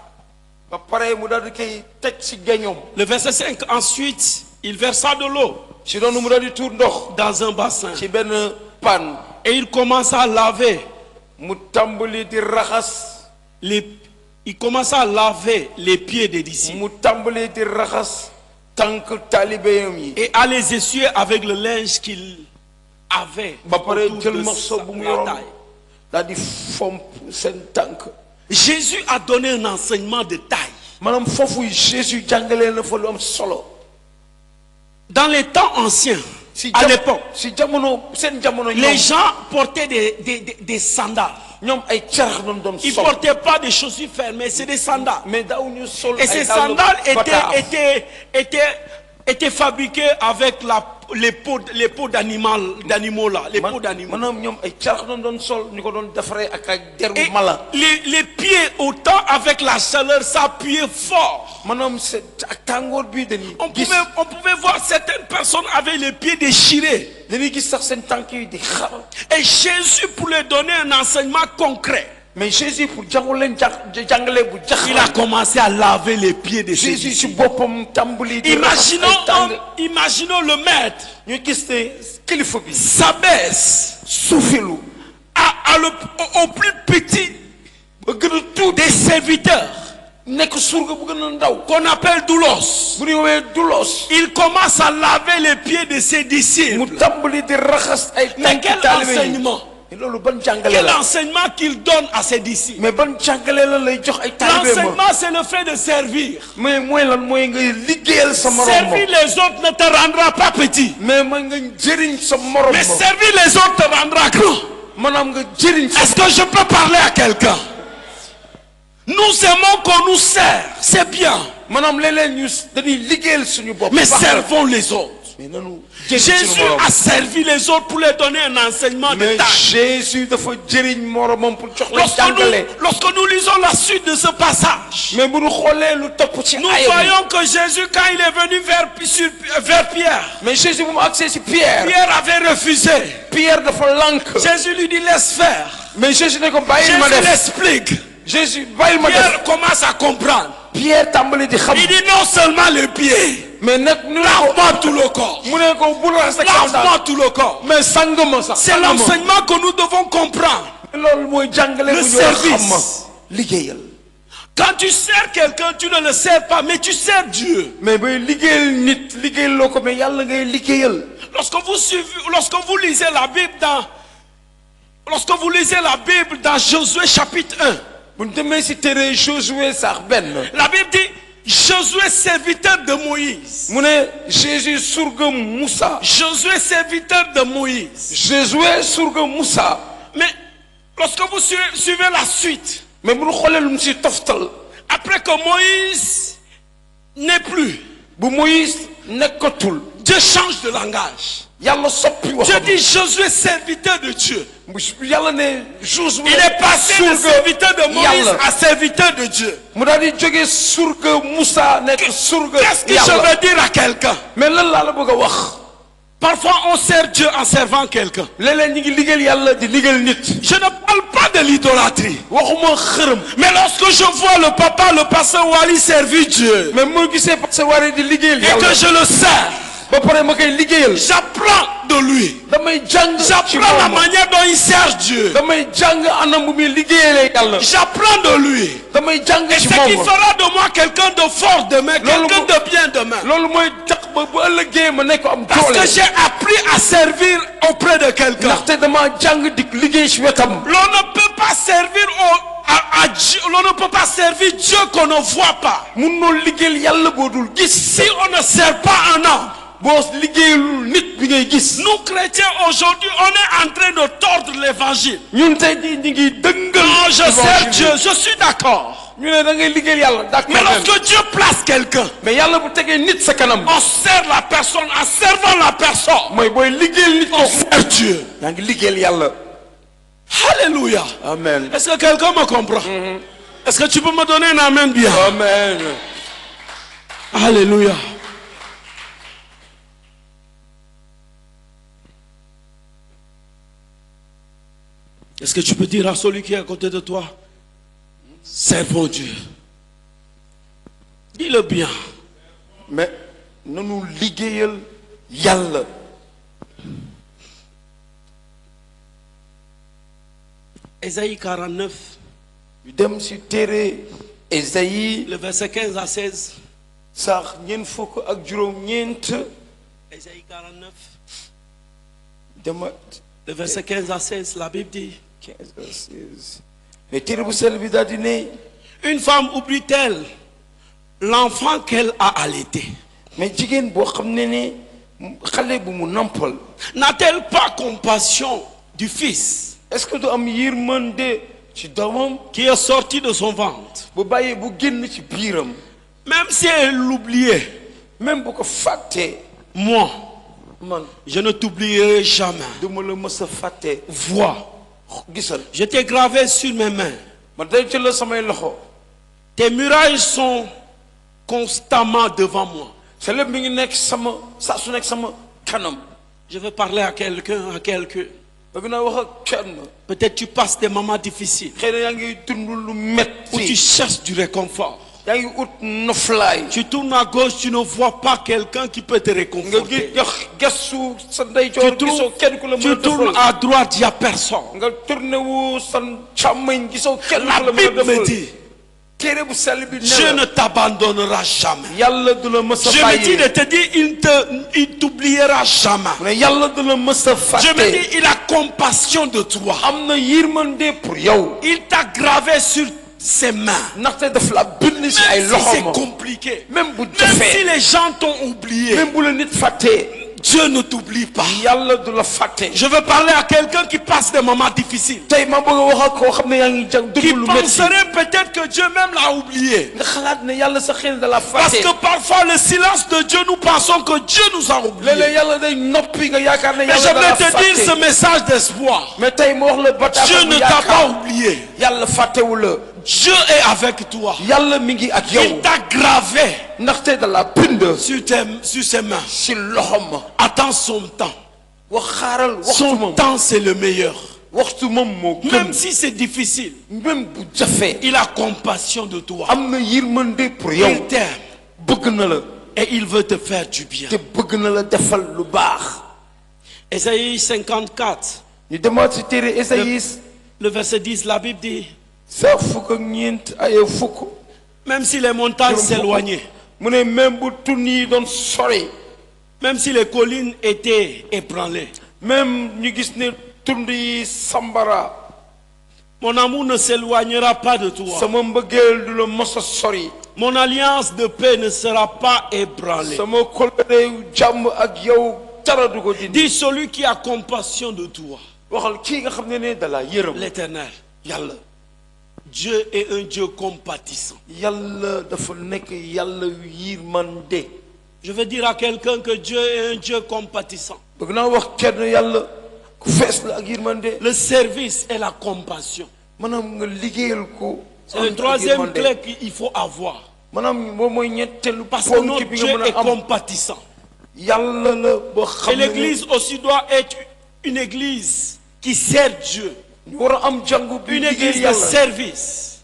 ba pare mu daal di koy teg si geñoom. Le verset 5. Ensuite, il versa de l'eau si noonu mu daal di tuur ndox. dans un bassin. ci benn pan. Et il commença à laver mu tàmbali di raxas. il commença à laver les pieds des disciples. mu tàmbali di raxas tànk taalibeeyam yi. Et à les essuyer avec le linge qu'il avait ba pare autour jël de morceau bu mu la yoroon taille. daal di fomp seen tànk. Jésus a donné un enseignement de taille. maanaam foofu Jésus jàngalee na fa lu am solo. Dans les temps anciens, à l'époque, si jamono seen jamono les gens portaient des sandales. ñoom ay carax doon doon Ils ne sol. portaient pas des chaussures fermées, c'est des sandales. mais daawuñu sol. Et ces sandales étaient fabriquées avec les peaux d'animaux là, les peaux d'animaux. maanaam ñoom ay carax doon sol ñu ko doon defaree ak ay Et deru mala. les pieds, autant avec la chaleur, s'appuyaient fort. maanaam ak tàngoor bi dañuy On gis. pouvait voir certaines personnes avaient les pieds déchirés. dañuy gis sax seen tànk yi di xar. Et Jésus, pour leur donner un enseignement concret, mais Jésus pour jàngal leen jàngale bu jax. il a commencé à laver les pieds de ses Jésus si disciples. boppam tàmbali di raxas ay tànk. Imaginons le maître ñu gis ne kilifa bi. s'abaisse suufilu. au plus petit ba gën a tuuti. des serviteurs nekk surga bu gën a ndaw. qu'on appelle doulos. bu ñu woowee doulos. Il commence à laver les pieds de ses disciples. mu tàmbali di raxas ay Mais tànk quel taalibe yi. enseignement? mais loolu ban jàngale Quel la. enseignement qu'il donne à ses disciples? mais ban jàngale la lay jox ay taalibe ma. L'enseignement, c'est le fait de servir. mais mooy lan mooy nga liggéeyal sa morom ma. Servir les autres ne te rendra pas petit. mais mooy nga jëriñ sa morom Mais ma. servir les autres te rendra grand. maanaam nga jëriñ sa. Est-ce que je peux parler à quelqu'un? Nous aimons qu'on nous sert, c'est bien. maanaam léeg-léeg ñu dañuy liggéeyal suñu bopp. Mais baax na. servons les autres. mais nanu jëriñ suñu Jésus morom. a servi les autres pour leur donner un enseignement de mais taille. Jésus dafa jëriñ moromam pour jox la jàngale. Lorsque nous lisons la suite de ce passage, mais bu ñu xoolee lu topp ci nous aaya bi. voyons que Jésus, quand il est venu vers Pierre, mais Jésus bu mu accès si Pierre. Pierre avait refusé. Pierre dafa lànk. Jésus lui dit laisse faire. mais Jésus ne ko bàyyil ma Jésus def. l'explique. Jésus bàyyil ma def. Pierre commence à comprendre. Pierre tàmbali di xam. Il dit non seulement les pieds, mais nag nu lave-moi tout le corps. mu ne ko bul raxas ak Lave-moi tout le corps. mais sang ma sax. C'est l'enseignement que nous devons comprendre. loolu mooy jàngale Le bu ñu war a xam ma. service. liggéeyal. Quand tu sers quelqu'un, tu ne le sers pas, mais tu sers Dieu. mais bay liggéeyal nit liggéeyal loo ko mais yàlla ngay liggéeyal. Lorsque vous lisez la Bible dans Josué chapitre 1, bu ñu demee si téere Josué sax benn. la Bible dit Josué serviteur de Moïse. mu ne Jésus surga Moussa. Josué serviteur de Moïse. Josué surga Moussa. Mais Lorsque vous suivez la suite, mais bu ñu xoolee lu mu si toftal après que Moïse n'est plus, bu Moïse nekkatul Dieu change de langage. yàlla soppi Dieu waxam dit Josué, serviteur de Dieu. yàlla ne Josué Il est passé de serviteur de Moïse yàlla à serviteur de Dieu. mu daal di jógee surga Moussa nekk surga Qu'est-ce que je yàlla veux dire à quelqu'un? mais lan laa la bëgg a wax Parfois on sert Dieu en servant quelqu'un. léeg-léeg ñu ngi liggéeyal yàlla di liggéeyal nit Je ne parle pas de l'idolâtrie. waxuma xërëm Mais lorsque je vois le papa, le pasteur Wali servir Dieu, mais moo gisee parce que waree di liggéeyal et yàlla que je le sers, ba pare ma koy liggéeyal j'apprends de lui. damay jàng ci J'apprends la moom manière dont il sert Dieu. damay jàng anam bu muy liggéeyalee yàlla J'apprends de lui. damay jàng Et ci ce qui moom fera de moi quelqu'un de fort demain, quelqu'un de bien demain. loolu mooy tax ba bu ëllëgee ma nekk am Parce doole que j'ai appris à servir auprès de quelqu'un. ndaxte dama jàng di liggéey ci wetam L'on ne peut pas servir à Dieu, l'on ne peut pas servir Dieu qu'on ne voit pas. munoo liggéeyal yàlla boo dul gis Si on ne sert pas un homme, boo liggéeyalul nit bi ngay gis nous chrétiens aujourd'hui, on est en train de tordre l'évangile. ñun tey jii ñu ngi dëngal Non, je sers évangile Dieu, je suis d'accord. ñu ne da ngay liggéeyal yàlla d'accord Mais lorsque Dieu place quelqu'un, mais yàlla bu tegee nit sa kanam on sert la personne en servant la personne. mooy booy liggéeyal nit On ko sert Dieu. yaa ngi liggéeyal yàlla Alléluia. amen Est-ce que quelqu'un me comprend? Est-ce que tu peux me donner un amen bien? amen Alléluia. Est-ce que tu peux dire à celui qui est à côté de toi, servons Dieu? Dis-le bien. mais nanu liggéeyal yàlla Ésaïe 49, ñu dem ci téere Ésaïe le verset 15 à 16. sax ñeent fukk ak juróom-ñeent Ésaïe 49, dama le verset 15 à 16, la Bible dit, 15 à 16 mais téere bu sell bi daal di ne une femme oublie-t-elle l'enfant qu'elle a allaité? mais jigéen boo xam ne xale bu mu nampal N'a-t-elle pas compassion du fils est-ce que du am yërmande ci doomam qui est sorti de son ventre? bu bàyyee bu génn ci biiram Même si elle l'oubliait, même bu ko fàttee moi, man je ne t'oublierai jamais. du ma la mës a fàtte Vois, gisal je t'ai gravé sur mes mains. ma denc la samay loxo Tes murailles sont constamment devant moi. sa lépp mi ngi nekk sama saa su nekk sama kanam Je veux parler à quelqu'un, bëgg naa wax ak kenn Peut-être tu passes des moments difficiles xëy na yaa ngi dund lu où tu metti cherches du réconfort. yaa ngi ut noflaay Tu tournes à gauche, tu ne vois pas quelqu'un qui peut te nga réconforter. gis jox gestu sa ndeyjoor gisoo kenn ku la mën a Tu tournes defal à droite, il n'y a personne. nga tourné wu sa càmmoñ gisoo kenn ku La la mën a Bible me defal dit, téere bu sell bi Dieu ne ne la t'abandonnera jamais. yàlla du la mës a Je me dis bàyyi de te dire, il t'oubliera jamais. mu ne yàlla du la mës a Je me fàtte dis, il a compassion de toi. am na yërmande pour yow Il t'a gravé sur ses mains. ndaxte daf la bind si ay Même si c'est loxoom compliqué, même bu même si jafee les gens t'ont oublié, même bu la nit fàttee Dieu ne t'oublie pas. yàlla du la fàtte Je veux parler à quelqu'un qui passe des moments difficiles, tey ma bëgg a wax ak koo xam ne yaa ngi jàng qui dund lu métti penserait peut-être que Dieu même l'a oublié. nga xalaat ne yàlla sa xel da la Parce fàtte que parfois le silence de Dieu, nous pensons que Dieu nous a oubliés. léeg-léeg yàlla day noppi nga yaakaar ne Mais je yàlla da la vais te dire ce fàtte message d'espoir. mais tey ma wax la Dieu bataaxal bu ne t'a pas yaakaar oublié. yàlla fàttewu la Dieu est avec toi. yàlla mi ngi ak Il yow t'a gravé ndaxte da la bind sur ses mains. si loxom Attends son temps. wax xaaral waxtu Son moom temps, c'est le meilleur. waxtu moom moo Même gën si c'est difficile, même bu jafee il a compassion de toi. am na yërmande pour yow Il t'aime bëgg na la et il veut te faire du bien. te bëgg na la defal lu baax Ésaïe 54, ñu demaat si téere Ésaïe le verset 10, la Bible dit, sa fukk ak ñeent ay fukk même si les montagnes s'éloignaient, mu ne même bu tun yi doon sori même si les collines étaient ébranlées, même ñu gis ne tund yi sambara mon amour ne s'éloignera pas de toi. sama mbëggeel du la mos a sori Mon alliance de paix ne sera pas ébranlée. sama kóllëre jàmm ak yow dara du ko dindi Dis celui qui a compassion de toi. waxal kii nga xam ne da la yërëm. L'Éternel. yàlla. Dieu est un Dieu compatissant. yàlla dafa nekk yàlla yërmande. Je veux dire à quelqu'un que Dieu est un Dieu compatissant. bëgg naa wax kenn yàlla ku fees la ak yërmande. Le service et la compassion. maanaam nga liggéeyal ko. C'est le troisième clé qu'il faut avoir. maanaam moom mooy ñetteelu Parce que notre Dieu est compatissant. yàlla la boo xam Et l'église aussi doit être une église qui sert Dieu. ñu war a am jàngu bi Une église liggéey de yàlla. service.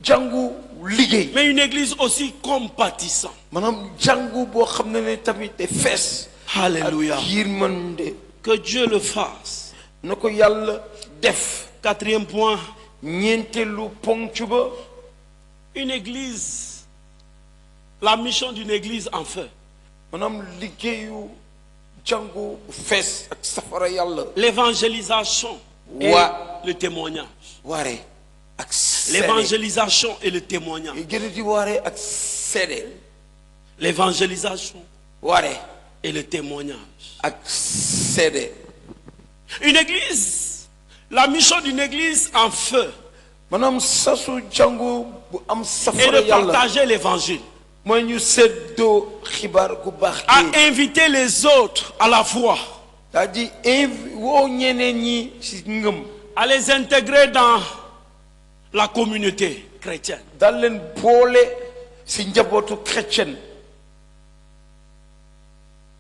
jàngu liggéey. Mais une église aussi compatissant. maanaam jàngu boo xam ne tamit day fees. Alléluia. ak yërmande. Que Dieu le fasse. na ko yàlla def. Quatrième point. ñeenteelu ponk ba. Une église. La mission d'une église en feu. maanaam liggéeyu jàngu fees ak safara yàlla. L'évangélisation et le témoignage. waare ak seede. L'évangélisation et le témoignage. gën a di waare ak seede. L'évangélisation waare et le témoignage. ak seede. Une église, la mission d'une église en feu maanaam sasu jàngu bu am est safara de yàlla. partager l'évangile. mooy ñu seddoo xibaar gu baax. À inviter les autres à la foi. c'est-à-dire woo ñeneen ñi ci ngëm. À les intégrer dans la communauté chrétienne. daal leen boole ci njabootu chrétien.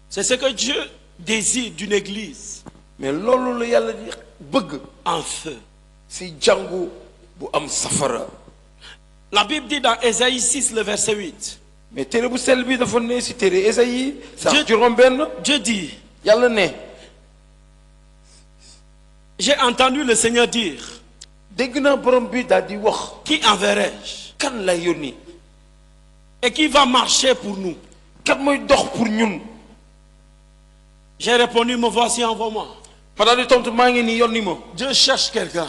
C'est ce que Dieu désire d'une église mais loolu la yàlla di bëgg. en feu. ci jàngu bu am safara. La Bible dit dans Ésaïe 6, le verset 8. mais téere bu sell bi dafa ne ci téere Ésaïe. sax Dieu- juróom-benn. Dieu dit, yàlla ne. j'ai entendu le Seigneur dire, dégg naa borom bi daal di wax. qui enverrai-je? kan la yónni. Et qui va marcher pour nous? kan mooy dox pour ñun. J'ai répondu, me voici, envoie-moi. ma daal di tontu maa ngi nii yónni ma. Dieu cherche quelqu'un.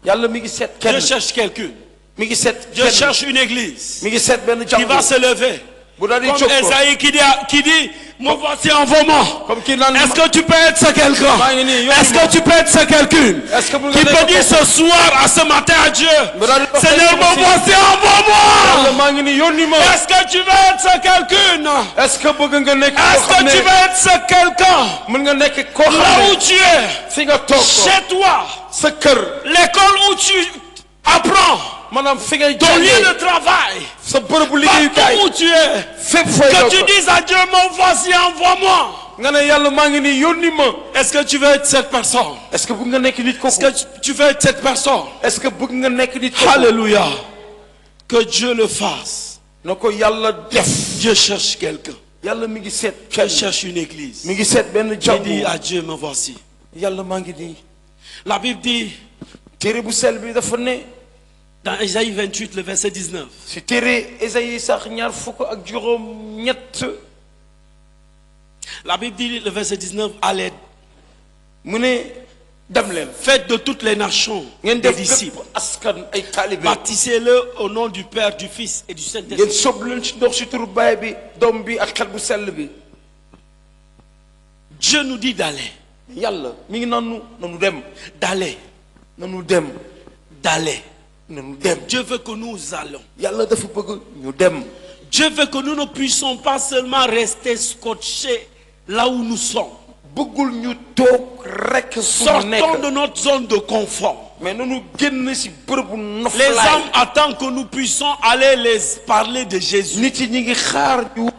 yàlla mi ngi seet kenn. Dieu cherche quelqu'un. mi ngi seet Dieu kenn. cherche une église mi ngi seet benn qui jàngu. va se lever. bu daal di Comme jóg ko. Esaïe qui dit, me voici, envoie-moi. comme kii naan. Est-ce que tu peux être ce quelqu'un? maa ngi nii Est-ce que tu peux être ce quelqu'un est-ce que qui peut dire ce soir, à ce matin à Dieu, Seigneur, me voici, envoie-moi. maa ngi nii yónni ma. Est-ce que tu veux être ce quelqu'un? est-ce que bëgg nga nekk. Est-ce que tu veux être ce quelqu'un? mën nga nekk koo Là xam où ne. tu es, fi nga toog ko. chez toi, sa kër. l'école où tu apprends, maanaam fi ngay ton lieu jàngee. de travail, sa bërëbu liggéeyukaay. partout où tu es, fépp fooy que tu toog. dises à Dieu, me voici, envoie-moi. nga ne yàlla maa ngi nii yónni ma. Est-ce que tu veux être cette personne? est-ce que bëgg nga nekk nit Est-ce kooku. que tu veux être cette personne? est-ce que bëgg nga nekk nit kooku. Alléluia. Que Dieu le fasse. na ko yàlla def. Dieu cherche quelqu'un. yàlla mi ngi seet Dieu kenn. cherche une église. mi ngi seet benn Il dit jàngu. à Dieu, me voici. yàlla maa ngi nii. La Bible dit téere bu sell bi dafa ne. dans Ésaïe 28, le verset 19. si téere Ésaïe sax ñaar fukk ak juróom-ñett. La Bible dit, le verset 19, allez, mu ne dem leen. faites de toutes les nations ngeen des def disciples. bépp askan ay taalibe. Baptisez-le au nom du Père, du Fils et du ngeen Saint-Esprit. sob leen ci ndox ci turu baay bi doom bi ak xel bu sell bi. Dieu nous dit d'aller, yàlla mi ngi nanu dem. d'aller, nanu dem. d'aller. nanu dem. Dieu veut que nous allons. yàlla dafa bëgg ñu dem. Dieu veut que nous ne puissions pas seulement rester scotchés là où nous sommes. bëggul ñu toog rek fu mu Sortons nekk. de notre zone de confort. mais nanu génn ci bërëbu Les noflaay. hommes attendent que nous puissions aller les parler de Jésus. nit yi ñi ngi xaar ñu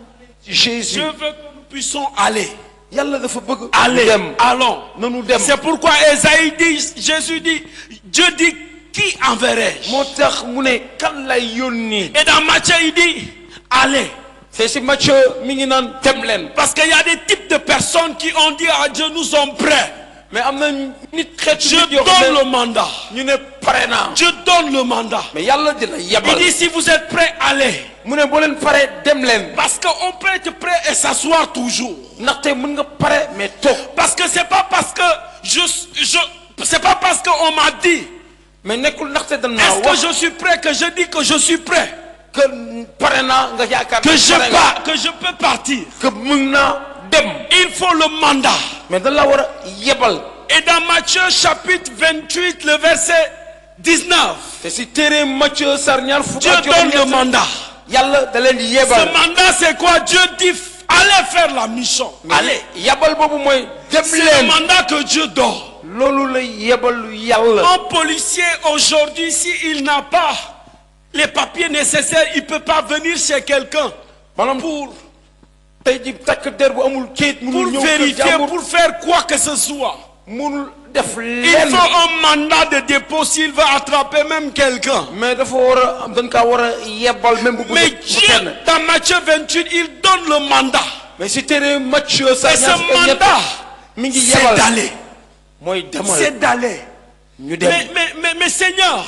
ci Jésus. Dieu veut que nous puissions aller. yàlla dafa bëgg. Allez, dem. allons. nanu dem. C'est pourquoi Ésaïe dit, Jésus dit, Dieu dit, qui enverrai-je? moo tax mu ne kan lay yónni. Et dans Matthieu, il dit, allez. c'est ci Matthieu mi ngi naan dem leen. Parce qu'il y a des types de personnes qui ont dit à Dieu, nous sommes prêts. mais am na nit xeetu Dieu nit yoo xam donne ne le mandat. ñu ne pare naa. Dieu donne le mandat. mais yàlla dina Il yebal. dit, si vous êtes prêts, allez. mu ne boo leen paree dem leen. Parce qu'on peut être prêt et s'asseoir toujours. ndaxte mën nga pare mais toog. Parce que c'est pas parce que c'est pas parce qu'on m'a dit, mais nekkul ndaxte dañ naa est-ce que wax je suis prêt, que je dis que je suis prêt, que pare naa nga yaakaar. que je pare nga. pars, que je peux partir. que mën naa dem. Il faut le mandat. mais dañ la war a yebal. Et dans Matthieu chapitre 28, le verset 19, te si téere Matthieu sar ñaar fukk Dieu ak donne le juróom-ñett mandat. yàlla da leen di Ce yebal mandat, c'est quoi? Dieu dit, allez faire la mission. Allez. yebal boobu mooy dem C'est le leen mandat que Dieu donne. loolu la yebalu yàlla. Un policier aujourd'hui, s'il n'a pas les papiers nécessaires, il ne peut pas venir chez quelqu'un maanaam pour tey ji takk der bu amul kayit mënul ñëw kër vérifier, jàmbur pour faire quoi que ce soit. mënul def Il lenn faut un mandat de dépôt s'il veut attraper même quelqu'un. mais dafa war a dañ kaa war a yebal même bu Mais bu Dieu, kenn dans Matthieu 28, il donne le mandat. mais si téere Matthieu sar Et ñaar ce fukk ak ñett mandat, mi ngi c'est yebal d'aller. mooy demal C'est d'aller. ñu dem Mais Seigneur,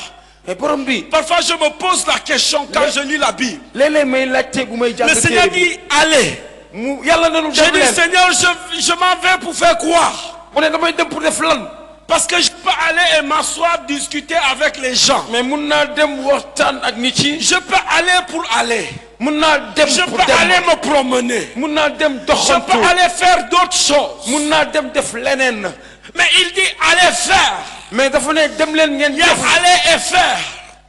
mais borom bi parfois je me pose la question quand je lis la Bible. léeg-léeg may laajte bu may jàng Le Seigneur téere bi dit, allez. mu yàlla nanu J'ai dem dit, leen Seigneur, je m'en vais pour faire quoi? mu ne damay dem pour def lan Parce que je peux aller et m'asseoir, discuter avec les gens. mais mun naa dem waxtaan ak nit yi Je peux aller pour aller. mun naa dem Je pour peux aller dem me promener. mun naa dem Je doxantu peux aller faire d'autres choses. mun naa dem def leneen Mais il dit, allez faire. mais dafa ne dem leen ngeen Il y a def aller et faire.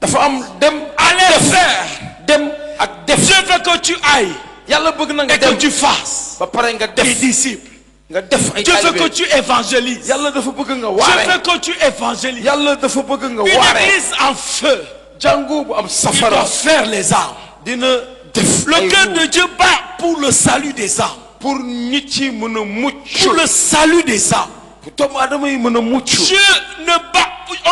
dafa am dem Allez faire. dem ak def Dieu veut que tu ailles yàlla bëgg na nga et que dem tu fasses ba pare nga des def disciples. nga def ay Dieu veut que taalibe tu évangélises. yàlla dafa bëgg nga Dieu waare veut que tu évangélises. yàlla dafa bëgg nga Une waare église en feu, jàngu bu am il safara doit faire les âmes. dina def Le ay cœur ru de Dieu bat pour le salut des âmes. pour nit yi mën a mucc Pour le salut des âmes. pour doomu aadama yi mën a mucc Dieu ne bat.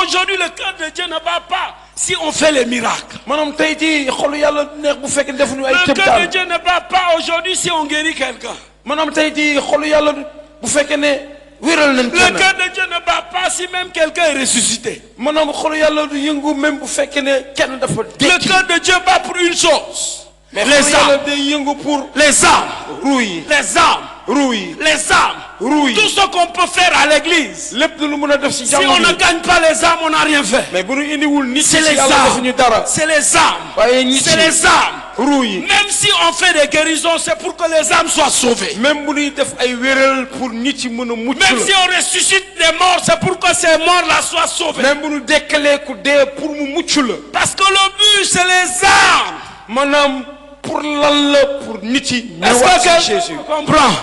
Aujourd'hui, le cœur de Dieu ne bat pas si on fait les miracles. maanaam tey jii xolu yàlla neex bu fekkee defuñu ay Le cœur de kéemtaan Dieu ne bat pas aujourd'hui si on guérit quelqu'un. maanaam tey jii xolu yàlla bu fekkee ne wéral nañ Le kenn cœur de Dieu ne bat pas si même quelqu'un est ressuscité. maanaam xolu yàlla du yëngu même bu fekkee ne kenn dafa Le dekki cœur de Dieu bat pour une chose. mais Les xolu yàlla âmes. day yëngu pour Les âmes. ruu yi Les âmes. ruu yi Les âmes. ruu yi Tout ce qu'on peut faire à l'église. lépp lu mën a def si Si on jàmm ne bi gagne pas les âmes, on n'a rien fait. mais bu ñu indiwul nit C'est si les yàlla defuñu âmes. dara C'est les âmes. waaye nit C'est yi les âmes. ruu yi Même si on fait des guérisons, c'est pour que les âmes soient sauvées. même bu ñuy def ay wéral pour nit yi mën a mucc Même si la on ressuscite des morts, c'est pour que ces morts-là soient sauvés. même bu ñu dekkalee ku dee pour mu mucc la Parce que le but, c'est les âmes. maanaam pour lan la pour nit yi Est-ce ñëwaat que si Jésus quelqu'un comprend?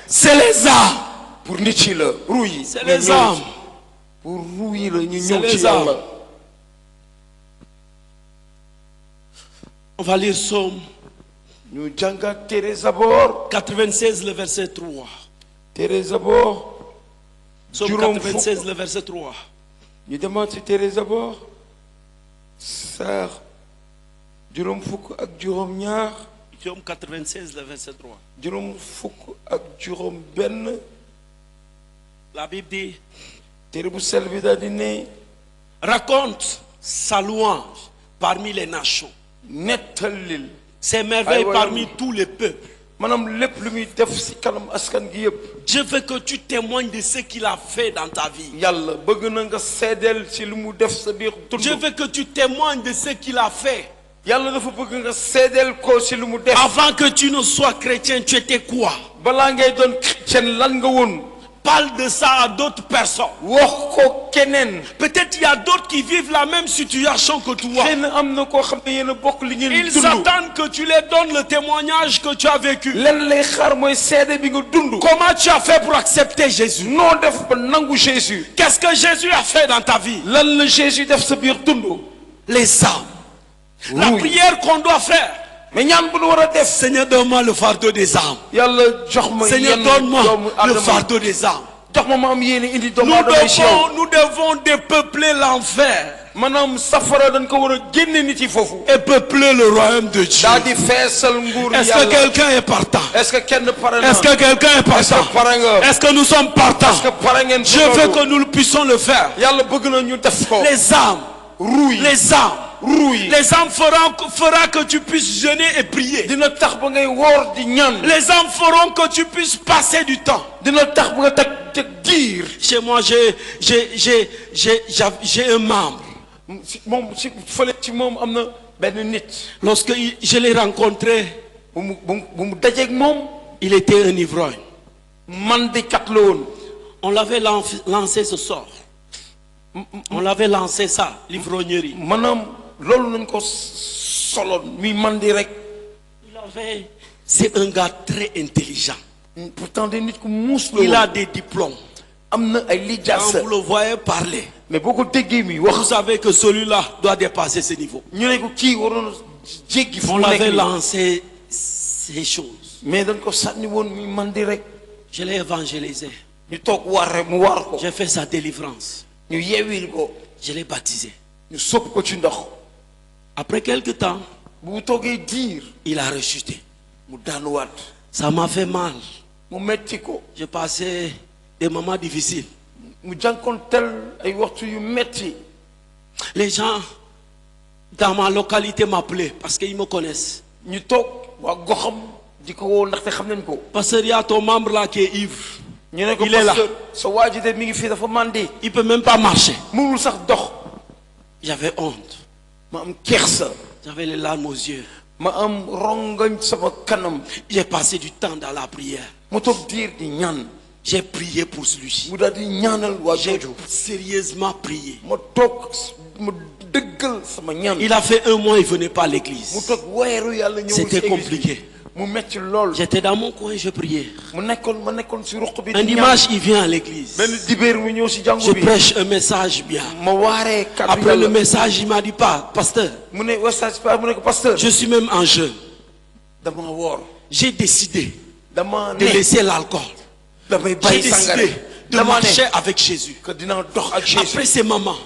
C'est les âmes. pour nit yi la ruu yi C'est ñu les ñëw âmes. pour ruu yi la ñu C'est ñëw ci les âmes. yàlla On va lire Psaume ñu jàngat téere Zabor 96, le verset 3. téere Zabor Psaume Juróom 96, le verset 3. ñu demaat ci téere Zabor saar juróom fukk ak juróom ñaar Psaume 96, le verset 3. juróom fukk ak juróom benn La Bible dit, téere bu sell bi daal di ne raconte sa louange parmi les nations, nettalil ses merveilles Aïe, parmi ouais. tous les peuples. maanaam lépp lu muy def si kanam askan gi yëpp Je veux que tu témoignes de ce qu'il a fait dans ta vie. yàlla bëgg na nga seedeel ci lu mu def sa biir dund Je veux que tu témoignes de ce qu'il a fait. yàlla dafa bëgg nga seedeel ko ci lu mu def Avant que tu ne sois chrétien, tu étais quoi? balaa ngay doon chrétien lan nga woon Parle de ça à d'autres personnes. wax ko keneen Peut-être il y a d'autres qui vivent la même situation que toi. xëy na am na koo xam ne yéen a bokk li ngeen Ils dund attendent que tu les donnes le témoignage que tu as vécu. lenn lay xaar mooy seede bi nga dund Comment tu as fait pour accepter Jésus? noo def ba nangu Jésus Qu'est-ce que Jésus a fait dans ta vie? lan la Jésus def sa biir dund Les âmes. La Oui. prière qu'on doit faire. mais ñaan bu nu war a def Seigneur, donne-moi le fardeau des âmes. yàlla jox ma Seigneur, yenn donne-moi doomu le aadama fardeau des âmes. jox ma am yéene indi doomu Nous aadama yi si yow devons dépeupler l'enfer maanaam safara dañ ko war a génne nit yi foofu et peupler le royaume de Dieu. daal di feesal nguur Est-ce que yàlla quelqu'un est partant? est-ce que kenn pare na Est-ce que quelqu'un est est-ce partant? que pare nga Est-ce que nous sommes partants? est-ce que pare ngeen Je veux que nous puissions le faire. yàlla bëgg na ñu def ko Les âmes, ruuy les âmes, ruuy les âmes fera que tu puisses jeûner et prier. dina tax ba ngay woor di ñaan Les âmes feront que tu puisses passer du temps. dina tax ba nga teg diir Chez moi, j'ai un membre. moom si fële ci moom am na benn nit Lorsque je l'ai rencontré, bu mu dajeeg moom il était un ivrogne. man di kat la woon On l'avait lancé ce sort. On l'avait lancé ça, l'ivrognerie. maanaam loolu nañ ko soloon muy mandi rek. C'est un gars très intelligent. Pourtant des nit ku muus la. Il a des diplômes. am na ay lijaasa. Quand vous le voyez parler, mais boo ko déggee mi wax. vous savez que celui-là doit dépasser ce niveau. ñu ne ko kii waroon jéggi fu On mu nekk l'avait nii. lancé ces choses. mais dañ ko sànni woon muy mandi rek. Je l'ai évangélisé. ñu toog war rek mu war ko. J'ai fait sa délivrance. ñu yeewil ko. Je l'ai baptisé. ñu sopp ko ci ndox. Après quelque temps, bu toogee diir. il a rechuté. mu daanuwaat. Ça m'a fait mal. mu metti ko. J'ai passé des moments difficiles. mu jànkoontel ay waxtu yu metti. Les gens dans ma localité m'appelaient parce qu'ils me connaissent. ñu toog waa goxam di ko woo ndaxte xam nañ ko. Pasteur, il y a ton membre là qui est ivre. ñu ne ko Il est là. pasteur sa waa ji de mi ngi fii dafa mandi. Il peut même pas marcher. mënul sax dox. J'avais honte. ma am kersa. J'avais les larmes aux yeux. ma am rongañ sama kanam. J'ai passé du temps dans la prière. mu toog diir di ñaan. J'ai prié pour celui-ci. mu daal di ñaanal waa J'ai jooju. sérieusement prié. ma toog mu dëggal sama ñaan. Il a fait un mois, il venait pas à mu l'église. toog weeru yàlla ñëwul ci C'était église compliqué. bi. mu metti lool. J'étais dans mon coin, je priais. ma nekkoon si ruq bi Un di ñaan. dimanche, il vient à l'église. benn dibéer mu ñëw si Je jàngu bi. prêche un message bien. ma waaree kàddu Après le yàlla. message, il m'a dit, pas, pasteur, mu ne message pa mu ne ko pasteur. je suis même en jeûne. dama woor. J'ai décidé dama de ne laisser l'alcool. damay J'ai bàyyi sangare. décidé de dama marcher ne avec Jésus. que dinaa dox ak Jésus. Après ces moments,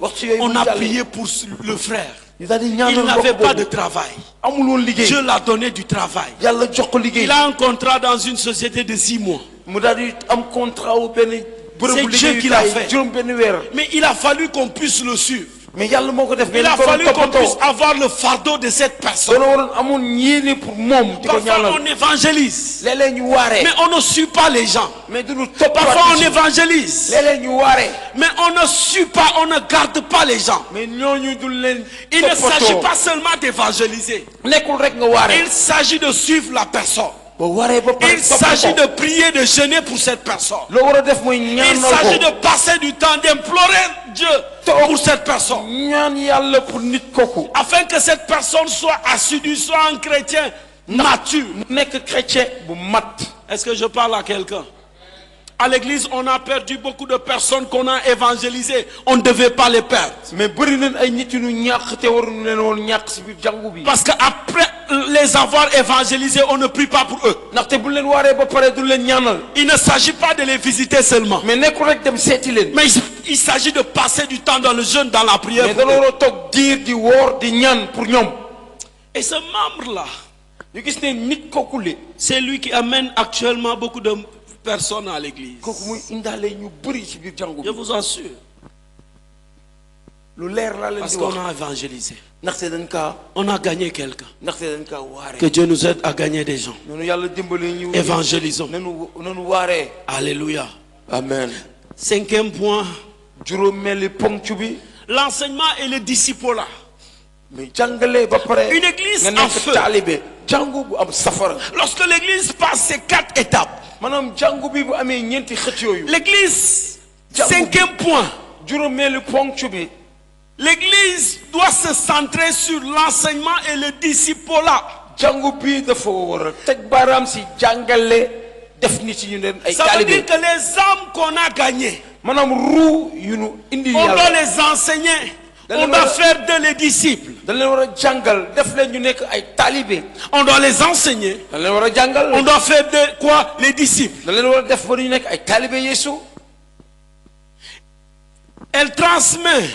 waxtu yooyu on bu a jàllee, prié pour le frère. ñu daal di Il ñaanal n'avait mbokk pas de boobu. travail. amul woon liggéey. Dieu l'a donné du travail. yàlla jox ko liggéey. Il a un contrat dans une société de 6 mois. mu daal di am contrat wu benn bërëbu C'est Dieu qui l'a liggéeyukaay fait. juróom benn weer. Mais il a fallu qu'on puisse le suivre. mais yàlla moo ko def. mais Il a dañ ko fallu doon qu'on puisse toppatoo. avoir le fardeau de cette personne. doona waroon amoon yéene pour moom. di ko Parfois ñaanal. on évangélise, léeg-léeg ñu waaree. mais on ne suit pas les gens. mais du ñu Parfois on toppatoo. évangélise, léeg-léeg ñu waaree. mais on ne suit pas, on ne garde pas les gens. mais ñooñu du leen Il ne s'agit toppatoo. pas seulement d'évangéliser. nekkul rek nga waaree. Il s'agit de suivre la personne. boo waaree ba pare Il s'agit de prier, de jeûner pour cette personne. loo war a def mooy Il ñaanal s'agit ko. de passer du temps, d'implorer Dieu pour cette personne. ñaan yàlla pour nit kooku. Afin que cette personne soit assidue, soit un chrétien mature. mu nekk chrétien bu mat. Est-ce que je parle à quelqu'un? À l'église, on a perdu beaucoup de personnes qu'on a évangélisées. On ne devait pas les perdre. mais bëri nañ ay nit yu ñu ñàkk te waruñu leen woon ñàkk si biir jàngu bi. Parce qu'après les avoir évangélisés, on ne prie pas pour eux. ndaxte bu leen waaree ba pare du leen ñaanal. Il ne s'agit pas de les visiter seulement. mais nekkul rek dem seeti leen. Mais il s'agit de passer du temps dans le jeûne, dans la prière. mais pour da eux. war a toog diir di woor di ñaan pour ñoom. Et ce membre-là, ñu gis ne nit kooku li. c'est lui qui amène actuellement beaucoup de personnes à l'église. kooku muy indaale ñu bëri si biir jàngu Je bi. vous assure. lu leer laa leen Parce di qu'on wax. a évangélisé. ndaxte dañ kaa. On a gagné quelqu'un. ndaxte dañ kaa waaree. Que Dieu nous aide à gagner des gens. noonu yàlla dimbali ñu. Évangélisons. nanu waaree. Alléluia. amen. 5e point. juróomeeli ponk bi. L'enseignement et le discipulat. mais jàngale ba pare. Une église nga en feu. nekk taalibe. jàngu bu am safara. Lorsque l'église passe ces 4 étapes, maanaam jàngu bi bu amee ñeenti xët yooyu. l'église, Jàngu. 5e point, juróomeeli ponk bi. l'église doit se centrer sur l'enseignement et le discipulat. jàngu bi dafa war a teg baaraam si jàngale def nit yi ñu leen ay Ça veut dire taalibe. que les âmes qu'on a gagnées, maanaam ruu yu nu indi on doit yàlla. les enseigner, D'aller on doit voir- faire d'eux les disciples, dañ leen war a jàngal def leen ñu nekk ay taalibe. on doit les enseigner, dañ leen war a jàngal. on doit faire de quoi? Les disciples. dañ leen war a def ba ñu nekk ay taalibe Yeesu. Elle transmet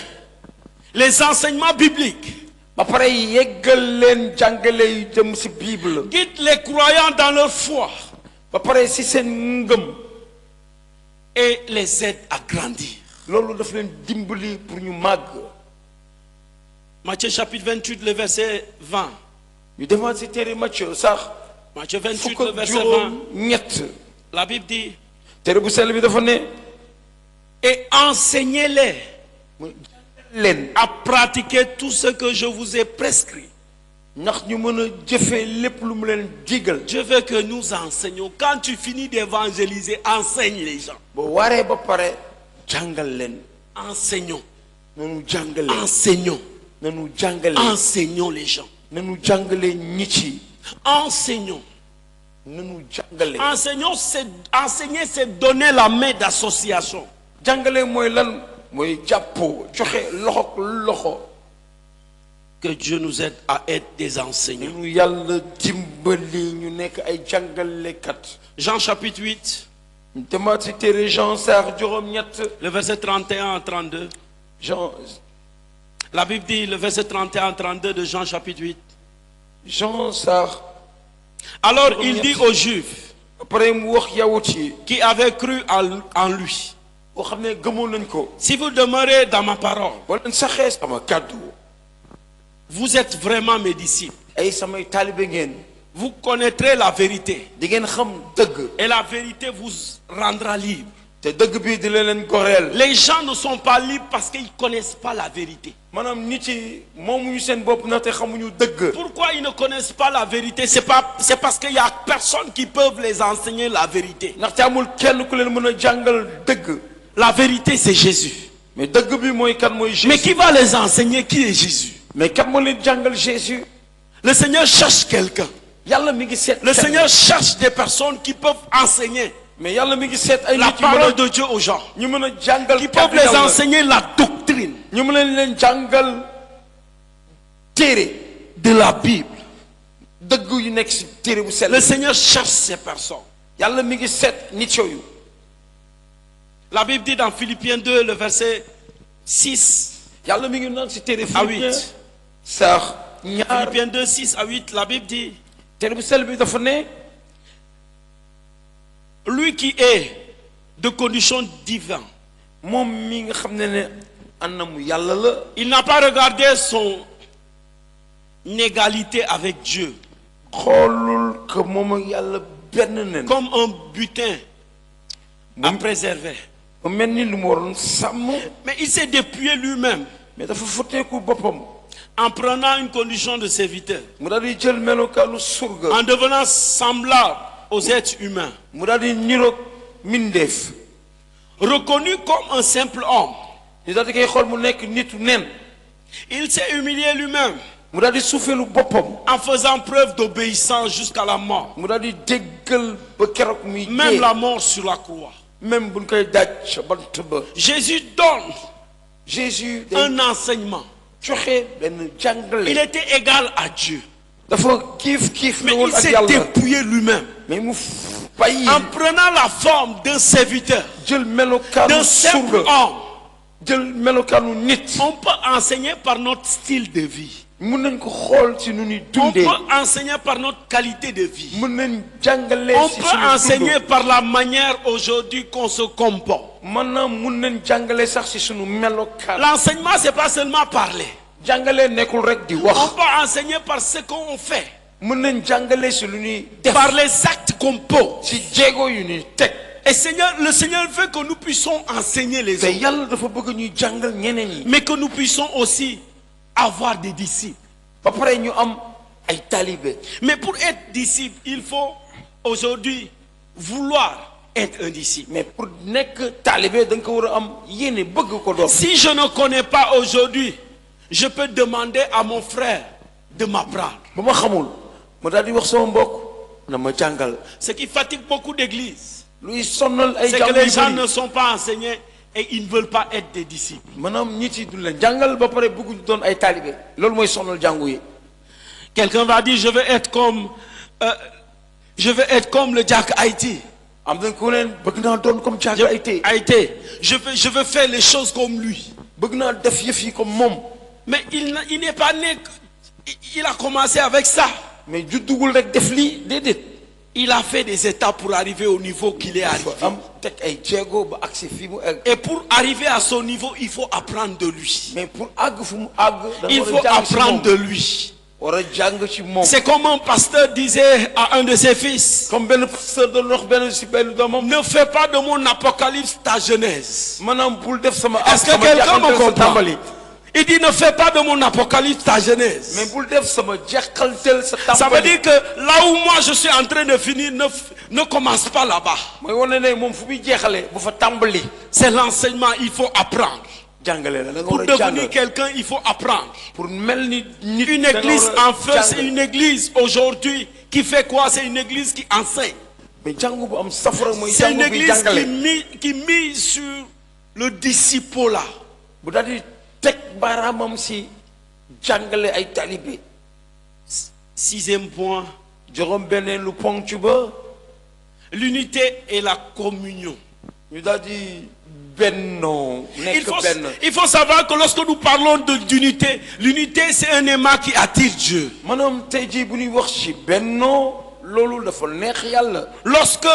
les enseignements bibliques, ba pare yeggal leen jàngale yu jëm si Bible. guide les croyants dans leur foi ba pare si seen ngëm. et les aide à grandir. loolu daf leen dimbali pour ñu màgg. Matthieu chapitre 28, le verset 20. ñu demaat si téere Matthieu sax. Matthieu 28, fukk le ak verset 20. juróom ñett. La Bible dit, téere bu sell bi dafa ne. et enseignez-les mu leen. à pratiquer tout ce que je vous ai prescrit. ndax ñu mën a jëfee lépp lu mu leen digal. Je veux que nous enseignions. Quand tu finis d'évangéliser, enseigne les gens. ba waree ba pare jàngal leen. Enseignons. nanu jàngale. Enseignons. nanu jàngale. Enseignons les gens. nanu jàngale nit yi. Enseignons. nanu jàngale. Enseigner, c'est donner la main d'association. jàngale mooy lan mooy jàppoo joxe loxo. Que Dieu nous aide à être des enseignants. ñu yàlla dimbali ñu nekk ay jàngalekat. Jean chapitre 8. demaat ci téere Jean saar juróom-ñett. Le verset 31 à 32. Jean. La Bible dit le verset 31 à 32 de Jean chapitre 8. Jean saar. Alors il dit aux Juifs après mu wax yawut yi qui avaient cru en lui. boo xam ne gëmoon nañ ko. Si vous demeurez dans ma parole, boo leen saxee sama kàddu. vous êtes vraiment mes disciples. ay samay taalibe ngeen. Vous connaîtrez la vérité. di ngeen xam dëgg. Et la vérité vous rendra libre. te dëgg bi di leen goreel. Les gens ne sont pas libres parce qu'ils ne connaissent pas la vérité. maanaam nit yi moomuñu seen bopp na te xamuñu dëgg. Pourquoi ils ne connaissent pas la vérité? C'est parce qu'il y a personne qui peut les enseigner la vérité. ndaxte amul kenn ku leen mën a jàngal dëgg. La vérité, c'est Jésus. mais dëgg bi mooy kan mooy Jésus. Mais qui va les enseigner? Qui est Jésus? mais kan moo leen jàngal Jésus. Le Seigneur cherche quelqu'un. yàlla mi ngi seet. Le Seigneur cherche des personnes qui peuvent enseigner mais yàlla mi ngi seet ay la nit parole de Dieu aux gens. ñu mën a jàngal. Qui peuvent les enseigner la doctrine. ñu mën leen jàngal téere de la Bible. dëgg yu nekk ci téere bu sell. Le Seigneur cherche ces personnes. yàlla mi ngi seet nit yooyu. La Bible dit dans Philippiens 2 le verset 6 yàlla mi ngi naan ci téere à 8. sax ñaar. Philippiens 2 6 à 8, la Bible dit téere bu sell bi dafa ne. lui qui est de condition divine. moom mi nga xam ne anamu yàlla la. Il n'a pas regardé son égalité avec Dieu xoolul que moom ak yàlla benn nen. comme un butin à préserver. mu mel ni lu mu waroon sàmm. Mais il s'est dépouillé lui-même mais dafa futteeku boppam. en prenant une condition de serviteur, mu daal di jël melokaanu surga. en devenant semblable aux êtres humains, mu daal di niroog mindeef. reconnu comme un simple homme. ñu daal di koy xool mu nekk nitu nen. Il s'est humilié lui-même mu daal di suufeelu boppam. en faisant preuve d'obéissance jusqu'à la mort, mu daal di déggal ba keroog muy même dee. la mort sur la croix. même buñ koy daaj ca bant ba. Jésus donne Jésus day un enseignement. joxe benn Il jàngale. était égal à Dieu, dafa kiif mais la woon il ak s'est yàlla. dépouillé lui-même mais mu bàyyi en prenant la forme d'un serviteur, jël melokaanu d'un simple surga. homme. jël melokaanu nit. On peut enseigner par notre style de vie. mën nañ ko xool ci nu ñuy On dundee. peut enseigner par notre qualité de vie. mën nañ jàngale On ci peut suñu enseigner dund. par la manière aujourd'hui qu'on se comporte. maanaam mën nañ jàngale sax ci suñu melokaan. L'enseignement, c'est pas seulement parler. jàngale nekkul rek di On wax. peut enseigner par ce qu'on fait, mën nañ jàngale ci lu ñuy def. par les actes qu'on pose. ci jéego yu ñuy teg. Et le Seigneur veut que nous puissions enseigner les te autres, yàlla dafa bëgg ñuy jàngal ñeneen ñi. mais que nous puissions aussi avoir des disciples. ba pare ñu am ay talibé. Mais pour être disciple, il faut aujourd'hui vouloir être un disciple. mais pour nekk talibé da nga ko war a am yéene bëgg ko doon. Si je ne connais pas aujourd'hui, je peux demander à mon frère de m'apprendre. ba ma xamul ma daal di wax sama mbokk na ma jàngal. Ce qui fatigue beaucoup d'églises, luy sonnal ay c'est que jàmm les yu gens bëri. ne sont pas enseignés et ils ne veulent pas être des disciples. maanaam nit yi du leen jàngal ba pare bëgguñu doon ay talibé. loolu mooy sonnal jàngu yi. Quelqu'un va dire, je veux être comme le Jack Haïti. am nañ ko leen bëgg naa doon comme Thiago Haïti. Haïti. Je veux faire les choses comme lui. bëgg naa def yëf yi comme moom. Mais il n'est pas né. Il a commencé avec ça. mais juddugul rek def lii déedéet. Il a fait des étapes pour arriver au niveau qu'il est arrivé. am teg ay jéego ba agsi fi mu egg. Et pour arriver à son niveau, il faut apprendre de lui. mais pour àgg fu mu àgg. da nga Il war a faut jàng ci apprendre moom. de lui. war a jàng ci moom. C'est comme un pasteur disait à un de ses fils, comme benn pasteur doon wax benn si benn doomam. ne fais pas de mon apocalypse ta genèse. maanaam bul def sama. Est-ce que sama quelqu'un jàppante me sa comprend? tàmbali. Il dit ne fais pas de mon Apocalypse ta Genèse. mais bul def sama jeexaltel sa Ça veut tàmbali. dire que là où moi je suis en train de finir, ne commence pas là-bas. mooy wane ne moom fu muy jeexale bu fa tàmbali. C'est l'enseignement, il faut apprendre. jàngale la da nga Pour war a devenir jàng. quelqu'un, il faut apprendre. pour mel ni nit. Une da nga église war a en feu, c'est jàng. une église aujourd'hui qui fait quoi? C'est une église qui enseigne. mais jàngu bu am safara mooy C'est une jàngu bi église jàngale. qui mise sur le disciple-là. bu daal di teg baaraamam si jàngale ay talibé. 6e point, juróom beneen lu ponc ba. l'unité et la communion. ñu daal di bennoo nekk benn. Il faut savoir que lorsque nous parlons d'unité, l'unité c'est un aimant qui attire Dieu. maanaam tey jii bu ñuy wax ci bennoo loolu dafa neex yàlla. Lorsque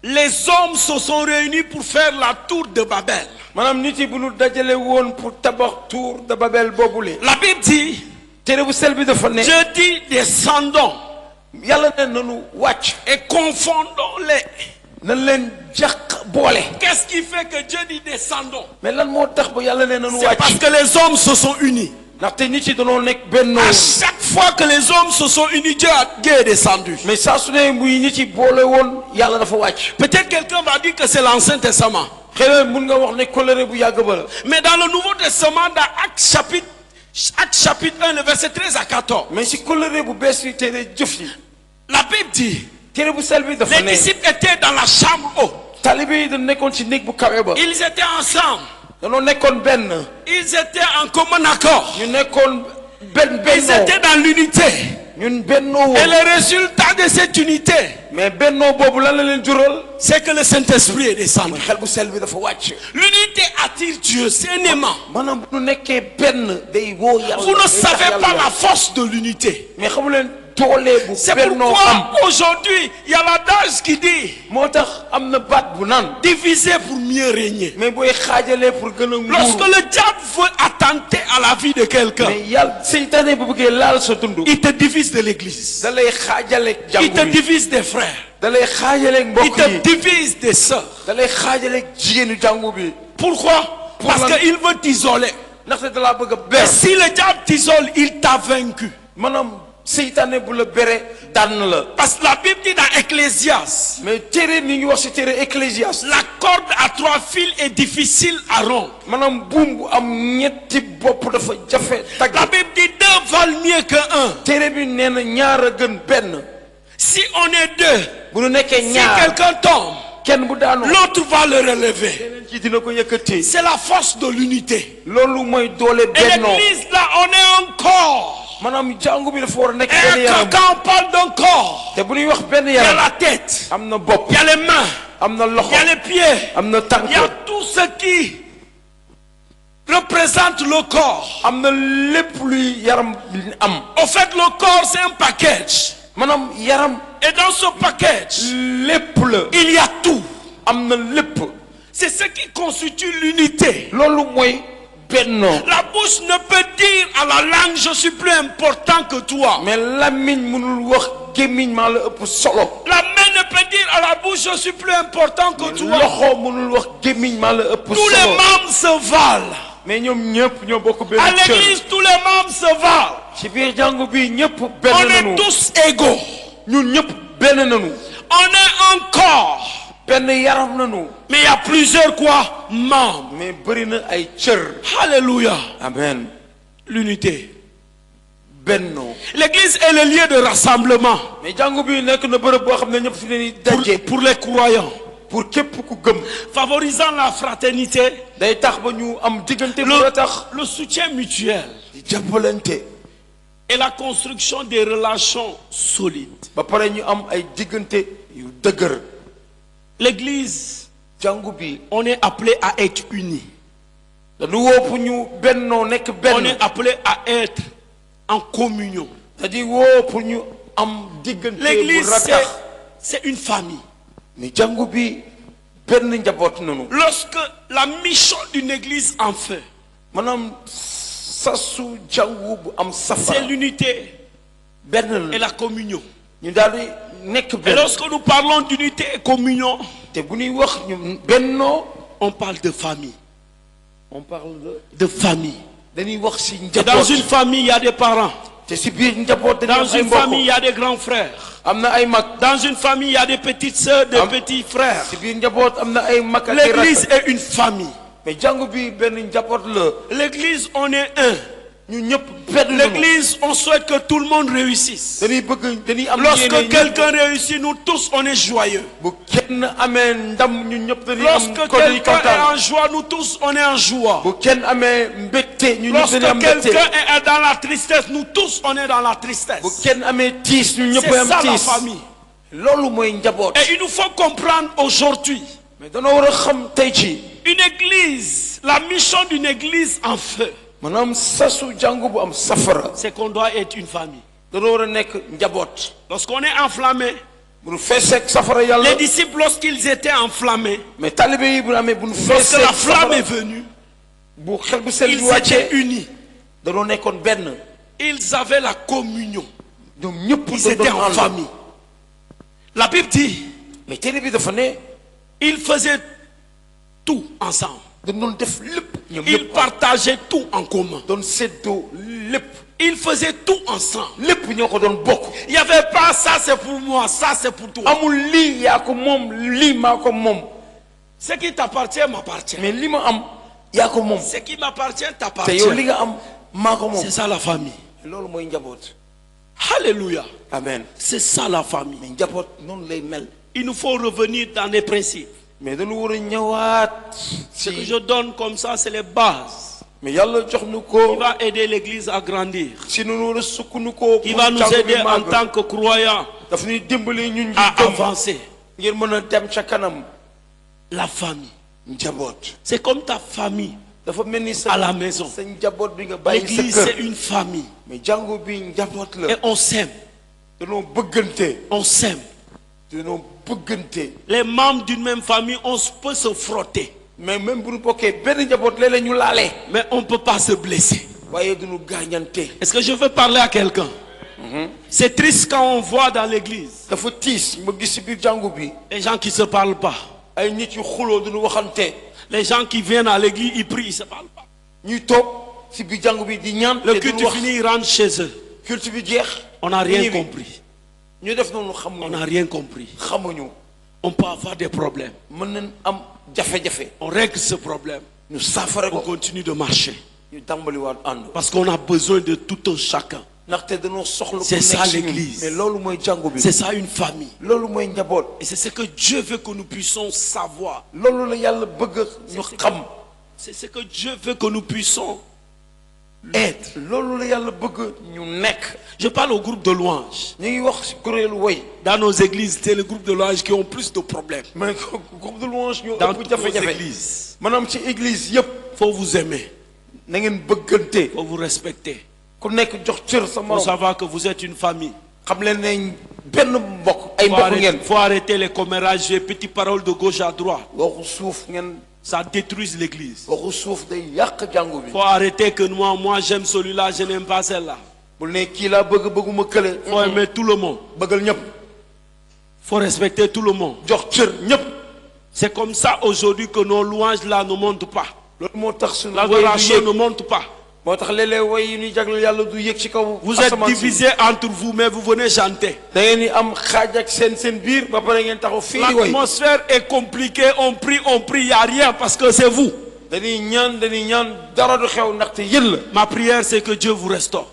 les hommes se sont réunis pour faire la tour de Babel, maanaam nit yi bu ñu dajale woon pour tabax tour de Babel boobule. la Bible dit, téere bu sel bi dafa ne. Dieu dit descendons yàlla ne nanu wàcc. et confondons-les. nan leen jàq boole. Qu'est-ce qui fait que Dieu dit descendons? mais lan moo tax ba yàlla ne nanu C'est parce wàcc. que les hommes se sont unis. ndaxte nit yi dañoo nekk bennoo. À chaque fois que les hommes se sont unis, Dieu est descendu. mais saa su ne muy nit yi boole woon yàlla dafa wàcc. Peut-être quelqu'un va dire que c'est l'Ancien Testament. xëy na mun nga wax ne kóllëre bu yàgg ba la. Mais dans le Nouveau Testament, dans Actes chapitre 1, le verset 13 à 14, mais si kóllëre bu bees yi téere jëf yi. la Bible dit, téere bu sel bi dafa les ne. disciples étaient dans la chambre haute. talibé yi dañu nekkoon ci néeg bu kawe ba. Ils étaient ensemble. dañoo nekkoon benn. Ils étaient en commun accord. ñu nekkoon benn Ils bennoo. étaient dans l'unité. ñun bennoo Et woon. le résultat de cette unité, mais bennoo boobu lan la leen jural. c'est que le Saint-Esprit est descendu. xel bu sel bi dafa wàcc. L'unité attire Dieu, c'est un aimant. maanaam bu ñu nekkee benn day woo yàlla. Vous ne day tax savez yàlla pas yàlla. la force de l'unité. mais xamu leen doole bu C'est bennoo am. pourquoi aujourd'hui, il y a l'adage qui dit moo tax am na baat bu naan. diviser pour mieux régner. mais booy xaajalee pour gën a Lorsque nguur. le diable veut attenter à la vie de quelqu'un, mais yàlla seytaane bu bëggee laal sa dund. il te divise de l'église. da lay xaajaleeg Il jàngu te bi. divise des frères. da lay xaajaleeg Il mbokk te yi. divise des sœurs. da lay xaajaleeg jigéenu jàngu bi. Pourquoi? Pour Parce la- qu'il veut t'isoler. ndaxte da laa bëgg a Et ber. si le diable t'isole, il t'a vaincu. maanaam seytaane bu la bere daan la. Parce que la Bible dit dans Ecclésiaste, mais téere mi ngi wax ci téere Ecclésiaste. la corde à 3 fils est difficile à rompre. maanaam buum bu am ñetti bopp dafa jafe tagg. La Bible dit 2 valent mieux que 1. téere bi nee na ñaar a gën benn. Si on est 2, bu nu nekkee si ñaar quelqu'un tombe, kenn bu daanu. l'autre va le relever. keneen ci dina ko yëkkati. C'est la force de l'unité. loolu mooy doole Et bennoo. l'église là, on est un corps. maanaam jàngu bi dafa war a nekk benn Et yaram. quand on parle d'un corps, te bu ñuy wax benn il y a yaram. la tête, am na bopp. il y a les mains, am na loxo. il y a les pieds, am na tànk. il y a tout ce qui représente le corps. am na lépp luy yaram am. Au fait, le corps, c'est un package. maanaam yaram Et dans ce package, lépp la. il y a tout. am na lépp. C'est ce qui constitue l'unité. loolu mooy bennoo. La bouche ne peut dire à la langue, je suis plus important que toi. mais làmmiñ mënul wax gémmiñ maa la ëpp solo. La main ne peut dire à la bouche, je suis plus important que toi. loxo mënul wax gémmiñ maa la ëpp Tous les solo. membres se valent. mais ñoom ñëpp ñoo bokk benn À cër. l'église, tous les membres se valent. ci biir jàngu bi ñëpp On benn est nanu. tous égaux. ñun ñëpp benn nanu. On est un corps. benn yaram nanu. Mais il y a plusieurs quoi? Membres. mais bëri na ay cër. Alléluia. amen. L'unité. bennoo. L'église est le lieu de rassemblement mais jàngu bi nekk na bërëb boo xam ne ñëpp fi ne ni daje. pour les croyants. pour képp ku gëm. Favorisant la fraternité, day tax ba ñu am diggante bu la tax. le soutien mutuel di jàppalante. et la construction des relations solides. ba pare ñu am ay diggante yu dëgër. L'église, jàngu bi on est appelé à être unis. dañu woo pour ñu bennoo nekk On benn. est appelé à être en communion. c'est-à-dire woo pour ñu am diggante bu L'église, ratax. c'est une famille. mais jàngu bi benn njaboot nanu. Lorsque la mission d'une église en feu, maanaam sasu jàngu bu am c'est safara. l'unité benn et la la communion. ñu daal di nekk Et benn. lorsque nous parlons d'unité et communion, te bu ñuy wax ñu bennoo. on parle de famille. on parle De famille. dañuy wax si Et dans une njaboot famille, il y a des parents. te si biir njaboot dañuy Dans am ay une famille, il mbokk y a des grands frères. am na ay mag Dans une famille, il y a des petites sœurs, des petits frères. si biir njaboot am na ay mag ak ay L'église rakk est une famille. mais jàngu bi benn njaboot la L'église, on est un. ñu ñëpp benn lañu. L'église, on souhaite que tout le monde réussisse. dañuy bëgg dañuy am Lorsque yéene quelqu'un réussit, nous tous, on est joyeux. bu kenn amee ndam ñun ñëpp dañuy am Lorsque ko dañuy quelqu'un est kontaan en joie, nous tous, on est en joie. bu kenn amee mbégte ñun ñëpp Lorsque dañuy am mbégte quelqu'un est dans la tristesse, nous tous, on est dans la bu tristesse. kenn amee tiis ñun ñëpp C'est am ça la tiis famille. loolu mooy njaboot Et il nous faut comprendre aujourd'hui, mais danoo war a xam tey ci une église, la mission d'une église en feu, maanaam sasu jàngu bu am safara c'est qu'on doit être une famille. danoo war a nekk njaboot Lorsqu'on est enflammé, bu nu feeseeg safara yàlla les disciples, lorsqu'ils étaient enflammés, mais talibé yi bu amee bu nu lorsque feeseeg la flamme est safara venue, bu xel bu sell bi ils étaient wàccee unis. danoo nekkoon benn Ils avaient la communion. ñoom ñëpp Ils étaient en ànd. famille. La Bible dit, mais téere bi dafa ne ils faisaient tout ensemble. dañ doon def lépp ñoom Ils ñëpp partageaient tout en commun. doon séddoo lépp Ils faisaient tout ensemble. lépp ñoo ko doon bokk Il n'y avait pas ça c'est pour moi, ça c'est pour toi. amul lii yaa ko moom lii maa ko moom Ce qui t'appartient m'appartient. mais li ma am yaa ko moom Ce qui m'appartient te t'appartient. yow li nga am maa ko moom C'est ça la famille. loolu mooy njaboot Alléluia. amen C'est ça la famille. mais njaboot noonu lay mel Il nous faut revenir dans les principes. mais dañu war a ñëwaat Ce que si je donne comme ça, c'est les bases. mais yàlla jox nu Qui ko va aider l'église à grandir. si nu war a sukkandu ko Qui va nous aider en tant que croyants daf ñuy dimbali ñun à gëm avancer. ngir mën a dem ca kanam La famille. njaboot C'est comme ta famille. dafa mel ni À la maison. sa njaboot bi nga bàyyi sa L'église, kër c'est une famille. mais jàngu bi njaboot la Et on s'aime. danoo bëggante On s'aime. danoo bëggante Les membres d'une même famille, on peut se frotter. mais même bu ñu bokkee benn njaboot léeg-léeg ñu laale Mais on ne peut pas se blesser. waaye duñu gaañante Est-ce que je veux parler à quelqu'un? C'est triste quand on voit dans l'église dafa tiis ma gis si biir jàngu bi les gens qui ne se parlent pas. ay nit yu xuloo duñu waxante Les gens qui viennent à l'église, ils prient, ils ne se parlent pas. ñuy toog si biir jàngu bi di ñaan Le te culte duñu wax fini, ils rentrent chez eux. culte bi jeex On n'a rien ñibbi. compris. ñu def noonu On xamuñu n'a rien compris. xamuñu On peut avoir des problèmes. mën nañ am jafe-jafe On règle ce problème. ñu saafara On ko continue de marcher. ñu tàmbaliwaat ànd Parce qu'on a besoin de tout un chacun. ndaxte dañoo soxla ku C'est ça, nekk si ñun. l'église. mais loolu mooy jàngu bi C'est ça une famille. loolu mooy njaboot Et c'est ce que Dieu veut que nous puissions savoir. loolu la yàlla bëgg ñu xam C'est ce que Dieu veut que nous puissions être. loolu la yàlla bëgg ñu nekk Je parle au groupe de louanges. ñu ngi wax si kuréelu woy Dans nos églises, c'est le groupe de louanges qui ont plus de problèmes. mais groupe de louange ñoo Dans ëpp toutes nos jafe-jafe églises. maanaam ci église yëpp Il faut vous aimer. na ngeen bëggante Il faut vous respecter. ku nekk jox cër sa Il faut morom savoir que vous êtes une famille. xam leen ne benn mbokk ay Il mbokk ngeen faut arrêter les commérages et petites paroles de gauche à droite. waxu suuf ngeen Ça détruit l'église. waxu suuf day yàq jàngu bi Il faut arrêter que moi j'aime celui-là, je n'aime pas celle-là. bul ne kii laa bëgg bëgguma kële Il faut aimer tout le monde. bëggal ñëpp Il faut respecter tout le monde. jox cër ñëpp C'est comme ça aujourd'hui que nos louanges là ne montent pas. loolu moo tax suñu woy du L'adoration yëg ne monte pas. moo tax léeg-léeg woy yi ñuy jagleel yàlla du yëg ci kaw Vous êtes asamaan si. divisés entre vous, mais vous venez chanter. da ngeen di am xaaj ak seen biir ba pare ngeen taxaw fii di woy L'atmosphère est compliquée, on prie, il n'y a rien parce que c'est vous. dañuy ñaan dara du xew ndaxte yéen la Ma prière, c'est que Dieu vous restaure.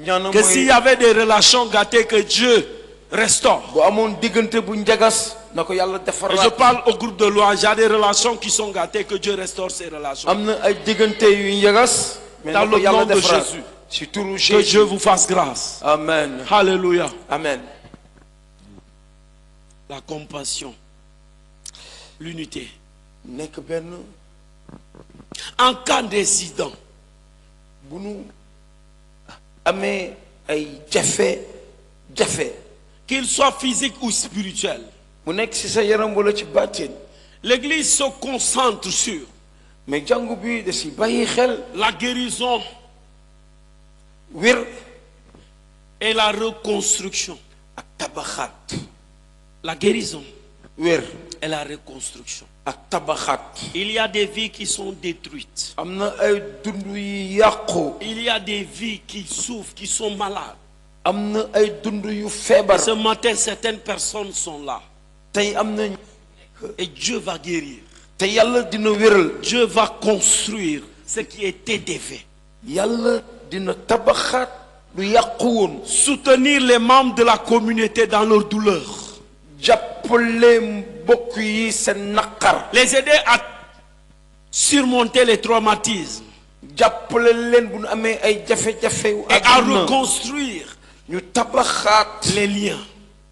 ñaanam Que s'il y mooy avait des relations gâtées, que Dieu restaure. bu amoon diggante bu njagas na ko yàlla Et je defaraat parle au groupe de louanges, il y a des relations qui sont gâtées, que Dieu restaure ces relations. am na ay diggante yu njagas mais Dans na ko le yàlla nom de defaraat Jésus. ci turu Que Jésus Dieu vous fasse grâce. amen Alléluia. amen La compassion, l'unité. nekk benn En cas d'incident, bu nu amee ay jafe qu'il soit physique ou spirituel, mu nekk ci sa yaram wala ci baatin l'Église se concentre sur mais jàngu bi da si bàyyi xel la guérison wér et la reconstruction. ak tabaxaat La guérison wér et la reconstruction. ak tabaxaat. Il y a des vies qui sont détruites. am na ay dund yu yàqu. Il y a des vies qui souffrent, qui sont malades. am na ay dund yu feebar. Ce matin, certaines personnes sont là. tey am na. Et Dieu va guérir. te yàlla dina wéral. Dieu va construire ce qui était défait. yàlla dina tabaxaat lu yàqu woon. Soutenir les membres de la communauté dans leur douleur. jàppale mbokk yi seen naqar. Les aider à surmonter les traumatismes. jàppale leen bu ñu amee ay jafe-jafe. Et à reconstruire ñu tabaxaat les liens.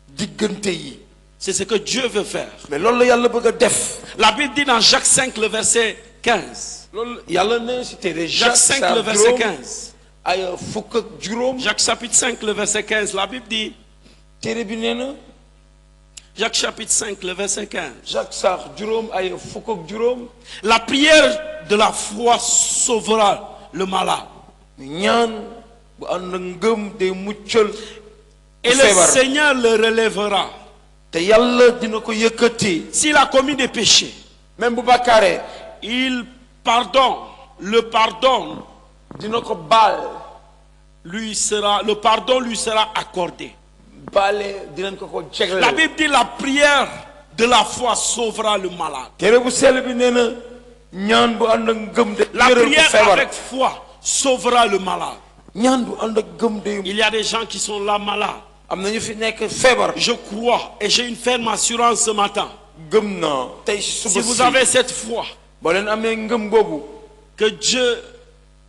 diggante yi. C'est ce que Dieu veut faire. mais loolu la yàlla bëgg a def. La Bible dit dans Jacques 5, le verset 15. loolu yàlla ne si téere Jacques 5, le verset 15. ay fukk ak juróom. Jacques chapitre 5, le verset 15. La Bible dit, téere bi nee na. Jacques chapitre 5, le verset 15. Jacques sax juróom ay fukk ak juróom. La prière de la foi sauvera le malade. ñaan bu ànd ak ngëm day muccal. Et le Seigneur le relèvera. te yàlla dina ko yëkkati. S'il a commis des péchés, même bu bàkkaaree. il pardonne, le pardonne. dina ko baal. Le pardon lui sera accordé. baale dinañ ko jegleel. La Bible dit la prière de la foi sauvera le malade. téere bu sell bi nee na ñaan bu ànd ak ngëm de. La prière avec foi sauvera le malade. ñaan bu ànd ak ngëm de. Il y a des gens qui sont là malades. am na ñu fi nekk feebar. Je crois et j'ai une ferme assurance ce matin. gëm naa tey suba Si vous avez cette foi, boo leen amee ngëm boobu. que Dieu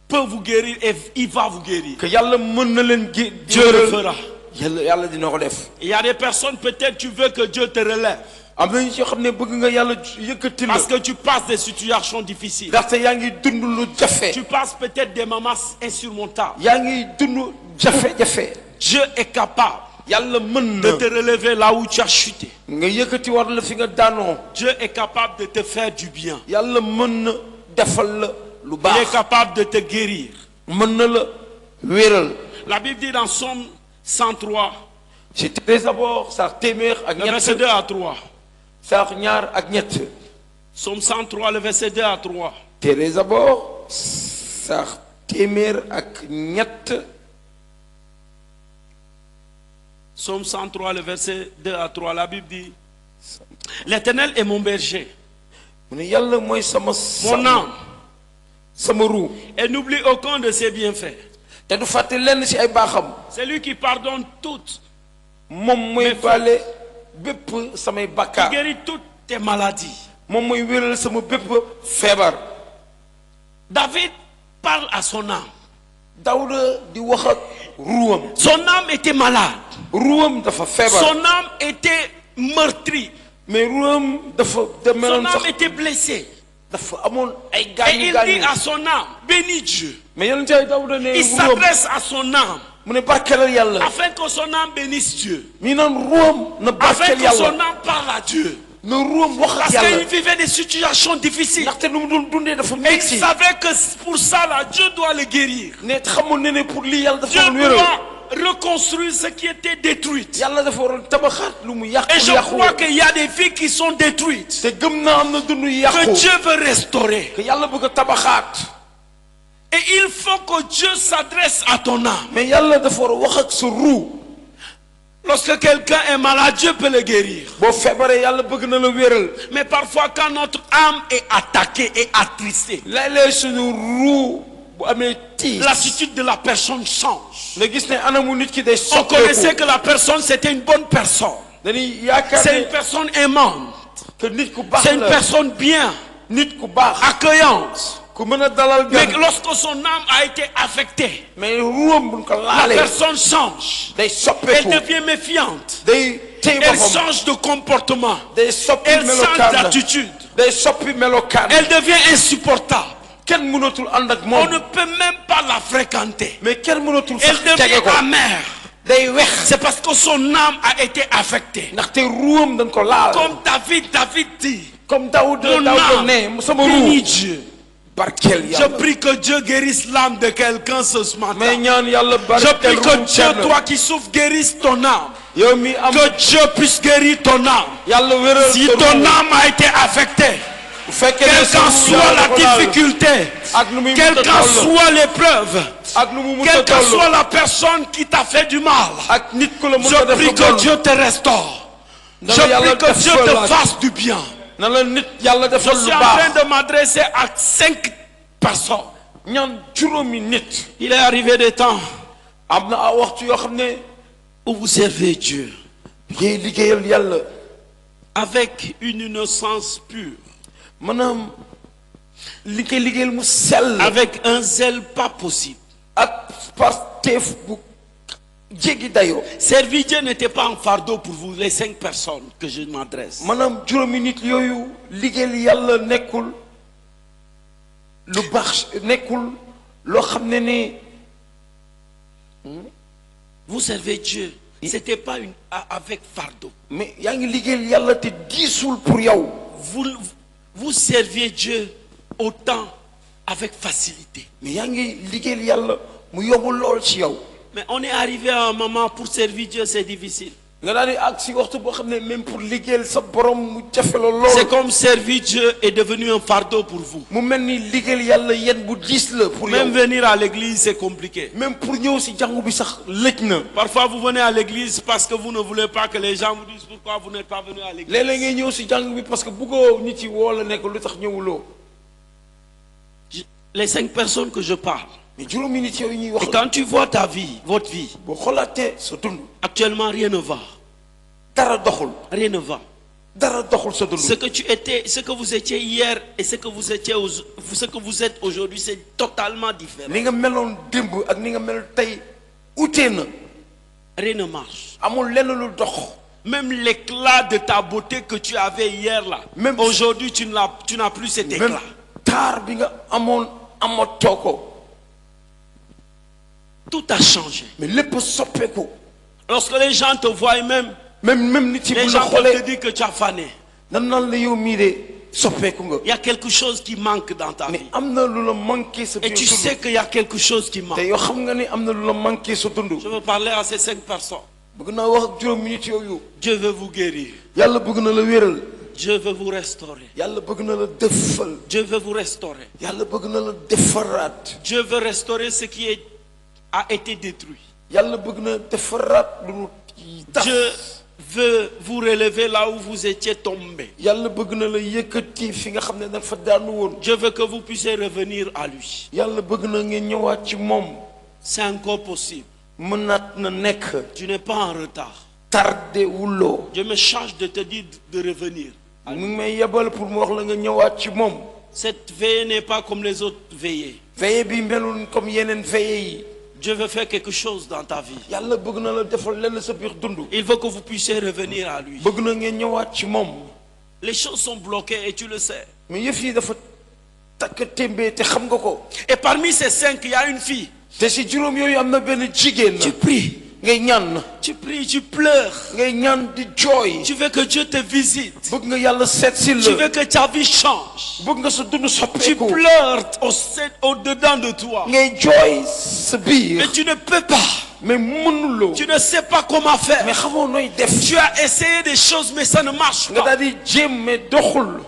peut vous guérir et il va vous guérir. que yàlla mën na leen Dieu le fera. yàlla dina ko def. Il y a des personnes, peut-être tu veux que Dieu te relève. am na ñu ci xam ne bëgg nga yàlla yëkkati la. Parce que tu passes des situations difficiles. ndaxte yaa ngi dund lu jafe. Tu passes peut-être des moments insurmontables. yaa ngi dund jafe-jafe. Dieu est capable yàlla mën de na. te relever là où tu as chuté. nga yëkkati war la fi nga daanoo. Dieu est capable de te faire du bien. yàlla mën na defal la lu Il est baax. capable de te guérir. mën na la wéral. La Bible dit dans Somme 103, ci d'abord sax téeméer ak le verset ñett. 2 à 3. sax ñaar ak ñett. Somme 103, le verset 2 à 3. téere d'abord sax téeméer ak ñett. Somme 103, le verset 2 à 3. La Bible dit, l'Éternel est mon berger, mu ne yàlla mooy sama. mon âme, sama ruu. et n'oublie aucun de ses bienfaits. te du fàtte lenn ci ay baaxam. C'est lui qui pardonne toutes, moom mooy baale bépp samay qui bakkaar. guérit toutes tes maladies. moom mooy wéral sama bépp feebar. David parle à son âme. Daouda di wax ak ruwam. Son âme était malade. ruwam dafa feebar. Son âme était meurtrie. mais ruwam dafa Son demeloon âme sax était blessée. dafa amoon ay Et gaañu il dit gaañu. à son âme, bénis Dieu. mais yonent Yàlla Daouda ne Il ruwam s'adresse à son âme mu ne barkelal yàlla. afin que son âme bénisse Dieu. mi naan ruwam na Afin barkel que son yàlla. âme parle à Dieu. na ruwam wax ak Parce yàlla. qu'il vivait des situations difficiles. ndaxte nu mu doon dundee dafa Et il metti. savait que pour ça, là, Dieu doit le guérir. ne xamoon ne pour lii yàlla dafa Dieu waroon wéral. doit reconstruire ce qui était détruit. yàlla dafa waroon tabaxaat lu mu yàqu Et je yàqu. crois qu'il y a des vies qui sont détruites. te gëm naa am na dund Que yàqu. Dieu veut restaurer. que yàlla bëgg a tabaxaat. Et il faut que Dieu s'adresse à ton âme. mais yàlla dafa war a wax ak sa ruu. Lorsque quelqu'un est malade, Dieu peut le guérir. boo feebaree yàlla bëgg na la wéral. Mais parfois, quand notre âme est attaquée et attristée, léeg-léeg suñu ruu bu amee tiis. l'attitude de la personne change. nga gis ne anamu nit ki day On connaissait soppeeku. que la personne, c'était une bonne personne. dañuy yaakaar C'est une ne personne aimante. que nit ku baax C'est une la. personne bien, nit ku baax. accueillante. ku mën a dalal Mais gan. lorsque son âme a été affectée, mais ruwam buñ ko la laalee. personne change. day Elle soppeeku. devient méfiante. day téye Elle boppam. change de comportement. day soppi Elle change melokaan. d'attitude. day soppi melokaan. Elle devient insupportable. kenn mënatul ànd ak On moom. ne peut même pas la fréquenter. mais kenn mënatul Elle sax jege devient ko. amère. day wex. C'est parce que son âme a été affectée. ndaxte ruwam dañ ko laal. Comme David dit, comme Daouda mon Daouda âme ne sama bénit ruu. Dieu. barkeel Je yàlla. prie que Dieu guérisse l'âme de quelqu'un ce mais matin. ñaan yàlla Je barkeel prie que ruu Dieu, kenn. toi qui souffres, guérisse ton âme. yow mi am Que Dieu puisse guérir ton âme. yàlla wéral Si sa ton ruux. âme a été affectée, bu fekkee quelle ne sa qu'en ruux soit yàlla la ko daal. difficulté, ak nu muy quelle mënta qu'en toll. soit l'épreuve, ak nu mu mënta quelle qu'en toll. soit la personne qui t'a fait du mal, ak nit ku la je mënta def prie lu que bon. Dieu te restaure. Je na la yàlla prie que def Dieu fa te la- fasse du bien. na la nit yàlla Je defal suis lu en train baax. de m'adresser à 5 personnes. ñaan juróomi nit. Il est arrivé des temps am na ay waxtu yoo xam ne où vous servez Dieu ngay liggéeyal yàlla. avec une innocence pure, maanaam li koy liggéeyal mu sell. avec un zèle pas possible. ak parteef bu jéggi dayoo. Servir Dieu n'était pas un fardeau pour vous, les 5 personnes que je m'adresse. maanaam juróomi nit yooyu liggéeyal yàlla nekkul lu baax nekkul loo xam ne ni Vous servez Dieu, c'était pas avec fardeau. mais yaa ngi liggéeyal yàlla te diisul pour yow. Vous serviez Dieu autant avec facilité. mais yaa ngi liggéeyal yàlla mu yomb lool ci yow. Mais on est arrivé à un moment pour servir Dieu, c'est difficile. nga daal di ak si waxtu boo xam ne même pour liggéeyal sa borom mu jafe la lool. C'est comme servir Dieu est devenu un fardeau pour vous. mu mel ni liggéeyal yàlla yéen bu diis la pour Même yow. venir à l'église, c'est compliqué. même pour ñëw si jàngu bi sax lëj na. Parfois, vous venez à l'église parce que vous ne voulez pas que les gens vous disent pourquoi vous n'êtes pas venu à l'église. léeg-léeg ngay ñëw si jàngu bi parce que bëggoo nit yi woo la nekk lu tax ñëwuloo. Les 5 personnes que je parle. mais juróomi nit yooyu ñuy wax. Et quand tu vois ta vie, votre vie, boo xoolaatee sa dund. actuellement rien ne va. dara doxul. Rien ne va. dara doxul sa dund. Ce que tu étais, ce que vous étiez hier et ce que vous êtes aujourd'hui, c'est totalement différent. ni nga meloon démb ak ni nga mel tey utee na. Rien ne marche. amul lenn lu dox. Même l'éclat de ta beauté que tu avais hier là, Même- aujourd'hui tu n'as plus cet même éclat. taar bi nga amoon amatoo ko. Tout a changé. mais lépp soppeeku. Lorsque les gens te voient même, même nit yi les bu la gens peuvent te xoolee dire que tu as fané. nan naan la yow mii de soppeeku nga. Il y a quelque chose qui manque dans ta mais vie. am na lu la manqué sa Et biir tu dund. sais qu'il y a quelque chose qui te manque. yow xam nga ni am na lu la manqué sa dund. Je veux parler à ces 5 personnes. bëgg naa wax ak juróom minutes yooyu. Dieu veut vous guérir. yàlla bëgg na la wéral. Dieu veut vous restaurer. yàlla bëgg na la defal. Dieu veut vous restaurer. yàlla bëgg na la defaraat. Dieu veut restaurer ce qui a été détruit. yàlla bëgg na defaraat lu nu tas. Dieu veut vous relever là où vous étiez tombé. yàlla bëgg na la yëkkati fi nga xam ne dafa daanu woon. Dieu veut que vous puissiez revenir à lui. yàlla bëgg na ngeen ñëwaat ci moom. C'est encore possible. mënaat na nekk. Tu n'es pas en retard. tardé wuloo. Dieu me charge de te dire de revenir. mu ngi may yebal pour mu wax la nga ñëwaat ci moom. Cette veillée n'est pas comme les autres veillées. veillée bi melul comme yeneen veillée yi. Dieu veut faire quelque chose dans ta vie. yàlla bëgg na la defal lenn sa biir dund. Il veut que vous puissiez revenir à lui. bëgg na ngeen ñëwaat ci moom. Les choses sont bloquées et tu le sais. mais yëf yi dafa takk témbee te xam nga ko. Et parmi ces 5, il y a une fille. te si juróom yooyu am na benn jigéen. Tu pries, ngay ñaan. tu pries, tu pleures. ngay ñaan di jooy. Tu veux que Dieu te visite. bëgg nga yàlla seet si Tu la. veux que ta vie change. bëgg nga sa dund Tu soppeeku. pleures au-dedans de toi. ngay jooy sa biir. Mais tu ne peux pas. mais mënuloo. Tu ne sais pas comment faire. mais xamoo nooy def. Tu as essayé des choses, mais ça ne marche nga pas. daal di jéem mais doxul.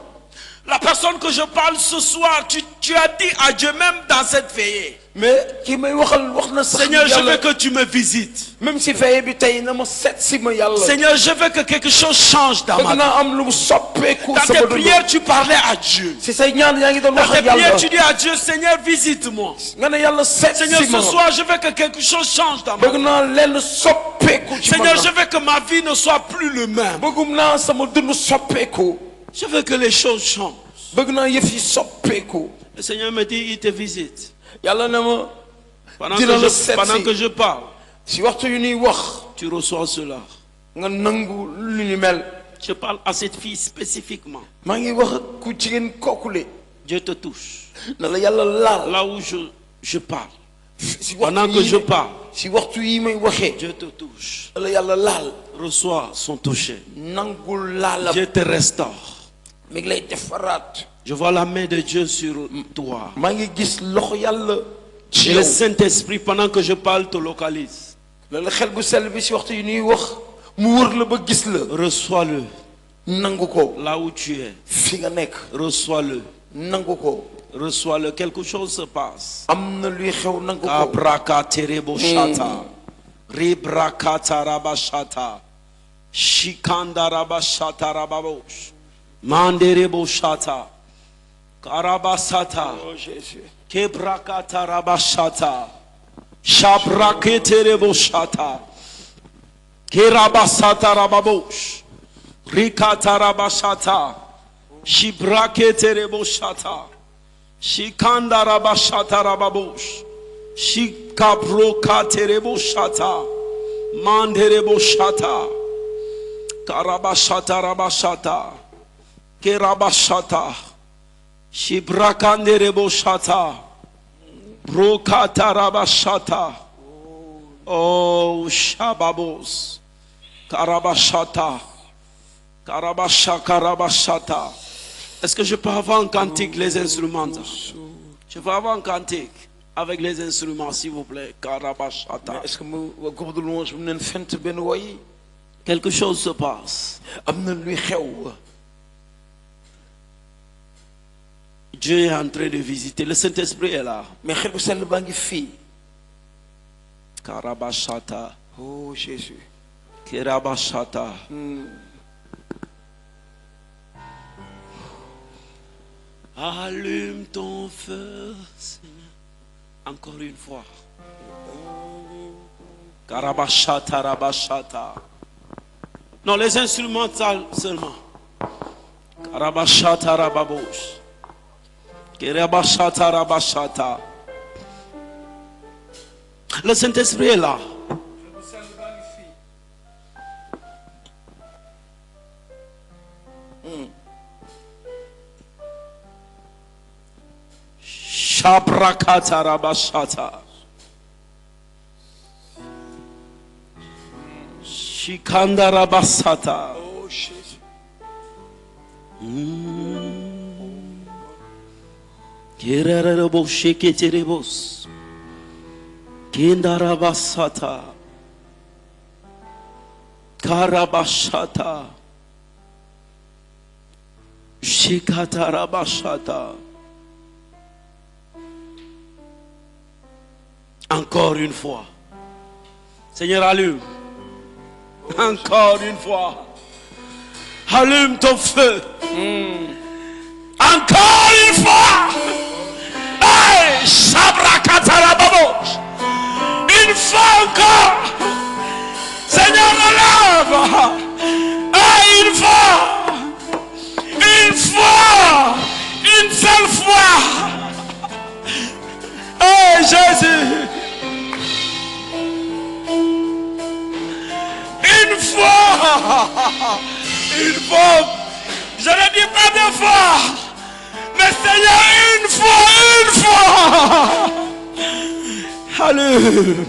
La personne que je parle ce soir, tu as dit à Dieu même dans cette veillée. mais ki may waxal wax na sax Seigneur, je veux yàlla. que tu me visites. même si veillée bi tey na ma seet si ma yàlla. Seigneur, je veux que quelque chose change dans bëgg ma vie. naa am lu mu soppeeku Dans sama tes dund. prières, tu parlais à Dieu. si say ñaan yaa ngi doon Dans wax tes ak yàlla. prières, tu dis à Dieu, Seigneur, visite-moi. nga ne yàlla seet Seigneur, si ma. ce soir, je veux que quelque chose change dans ma bëgg vie. naa lenn soppeeku ci ma. Seigneur, je veux que ma vie ne soit plus le même. bëggum naa sama dund soppeeku. Je veux que les choses changent. bëgg naa yëf yi soppeeku. Le Seigneur me dit, il te visite. yàlla ne ma Pendant Dis-le le que, sept, pendant si. que je parle, si waxtu yu ñuy wax tu reçois cela. nga nangu lu ñu mel. Je parle à cette fille spécifiquement. maa ngi wax ak ku jigéen kookule. Dieu te touche. na la yàlla laal. Là où je parle. si Pendant que waxtu je yi parle, si waxtu yi may waxee. Dieu te touche. na la yàlla laal. Reçois son toucher. nangul laalam. Dieu te restaure. mi ngi lay defaraat. Je vois la main de Dieu sur toi. maa ngi gis loxo yàlla ci Et yow. le Saint-Esprit, pendant que je parle, te localise. loolu xel bu sell bi si waxtu yu ñuy wax mu wër la ba gis la. reçois-le. nangu ko. Là où tu es, fi nga nekk. reçois-le. nangu ko. Reçois-le. Quelque chose se passe. am na luy xew nangu ko. Abrakaterebo shata. Ribrakata rabashata. Shikanda rabashata rababosh. Manderebo shata. Karabasata. Oh Jésus. Kebrakata rabashata. Shabraketerebo shata. Kerabasata rababosh. Rikata rabashata. Shibraketerebo shata. Shikanda rabashata rababosh. Shikabrokaterebo shata. Manderebo shata. Karabashata rabashata. Kerabashata. Shibrakanderebo shata. Brokata rabashata. Oh Shababos. Karabashata. Karabashata. Est-ce que je peux avoir un cantique, les instruments? Je peux avoir un cantique avec les instruments, s'il vous plaît. Karabashata. est-ce que mu groupe de louange mu neen fent benn way. Quelque chose se passe. am na luy xew. Dieu est en train de visiter. Le Saint-Esprit est là. mais xel bu sell baa ngi fii. Karabashata. oh Jésus. Kerabashata. Allume ton feu, Seigneur. Encore une fois. Karabashata, rabashata. Non, les instruments seulement. Karabashata, rababosh. Kerabashata, rabashata. Le Saint-Esprit est là. Shabrakata rabashata. Shikanda rabasata. oh Jésus. Kererebo sheketerebos. Kenda rabasata. Karabashata. Shikata rabashata. Encore une fois. Seigneur, allume. Encore une fois. Allume ton feu. Encore une fois. Hey, Shabrakatarababosh. Une fois encore. Seigneur, relève. Hey, une fois. Une fois. Une seule fois. Hey, Jésus. Une fois, je ne dis pas deux fois, mais Seigneur, une fois. Allume.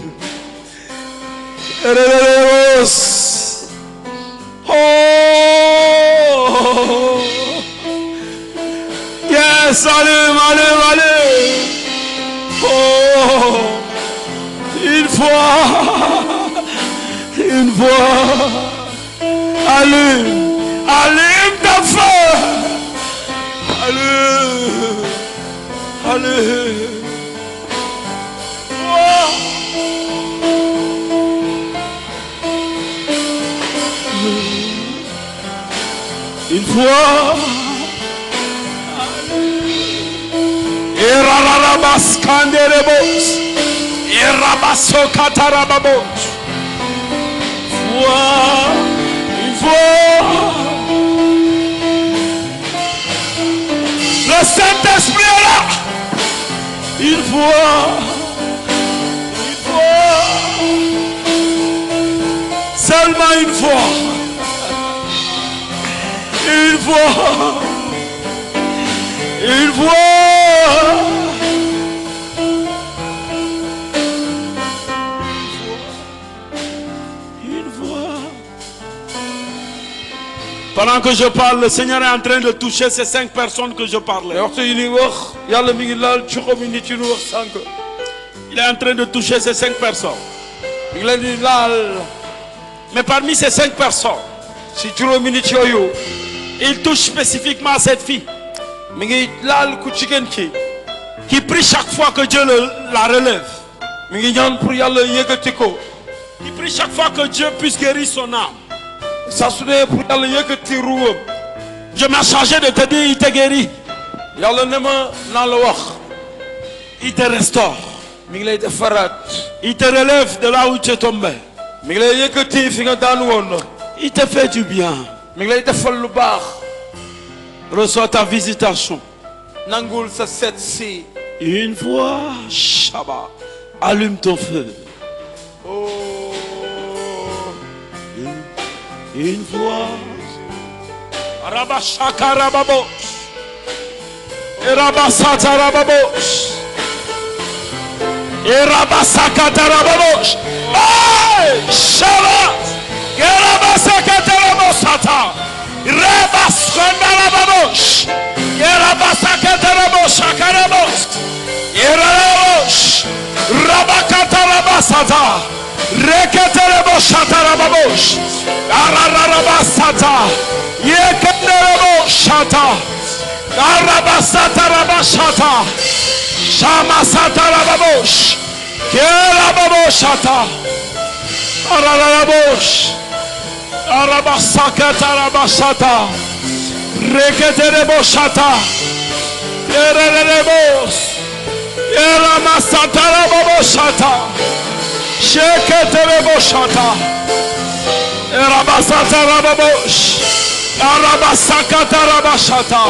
Oh, yes, allume. Oh, une fois. Allume ta feu. Allume. Oh. Une fois. Erarabaskanderebos. Erabasokatarababos. Une fois. Le Saint-Esprit est là. Une fois. Seulement une fois. Une fois. Pendant que je parle, le Seigneur est en train de toucher ces 5 personnes que je parlais. Il est en train de toucher ces 5 personnes. Mais parmi ces 5 personnes, si juróomi nit yooyu il touche spécifiquement à cette fille mi ngi laal ku jigéen ki qui prie chaque fois que Dieu la relève. mi ngi ñaan pour yàlla yëkkati ko Il prie chaque fois que Dieu puisse guérir son âme. saa su dee pour yàlla yëkkati ruwam. Je m'ai chargé de te dire, il te guérit. yàlla ne ma naa la wax Il te restaure. mi ngi lay defaraat Il te relève de là où tu es tombé. mi ngi lay yëkkati fi nga daan woon Il te fait du bien. mi ngi lay defal lu baax Reçois ta visitation. nangul sa seet si Une fois, Shabbat, allume ton feu. oh Une fois, Rabashaka Rababosh, Rabasata Rababosh, Rabasaka Rababosh, Hey, Shabbat, Rabasaka Rabosata, Rabasaka Rababosh, Rabasaka Raboshaka Rabos, Rabosh, Rabakata Rabasata. Reketerebo shatarababosh. Arararabasata. Yeketerebo shata. Arabasata rabashata. Shamasata rababosh. Kerababo shata. Arararabosh. Arabasakata rabashata. Reketerebo shata. Yererebos. Yeramasata rababo shata. Sheketerebo shata. Erabasata rababosh. Arabasakata rabashata.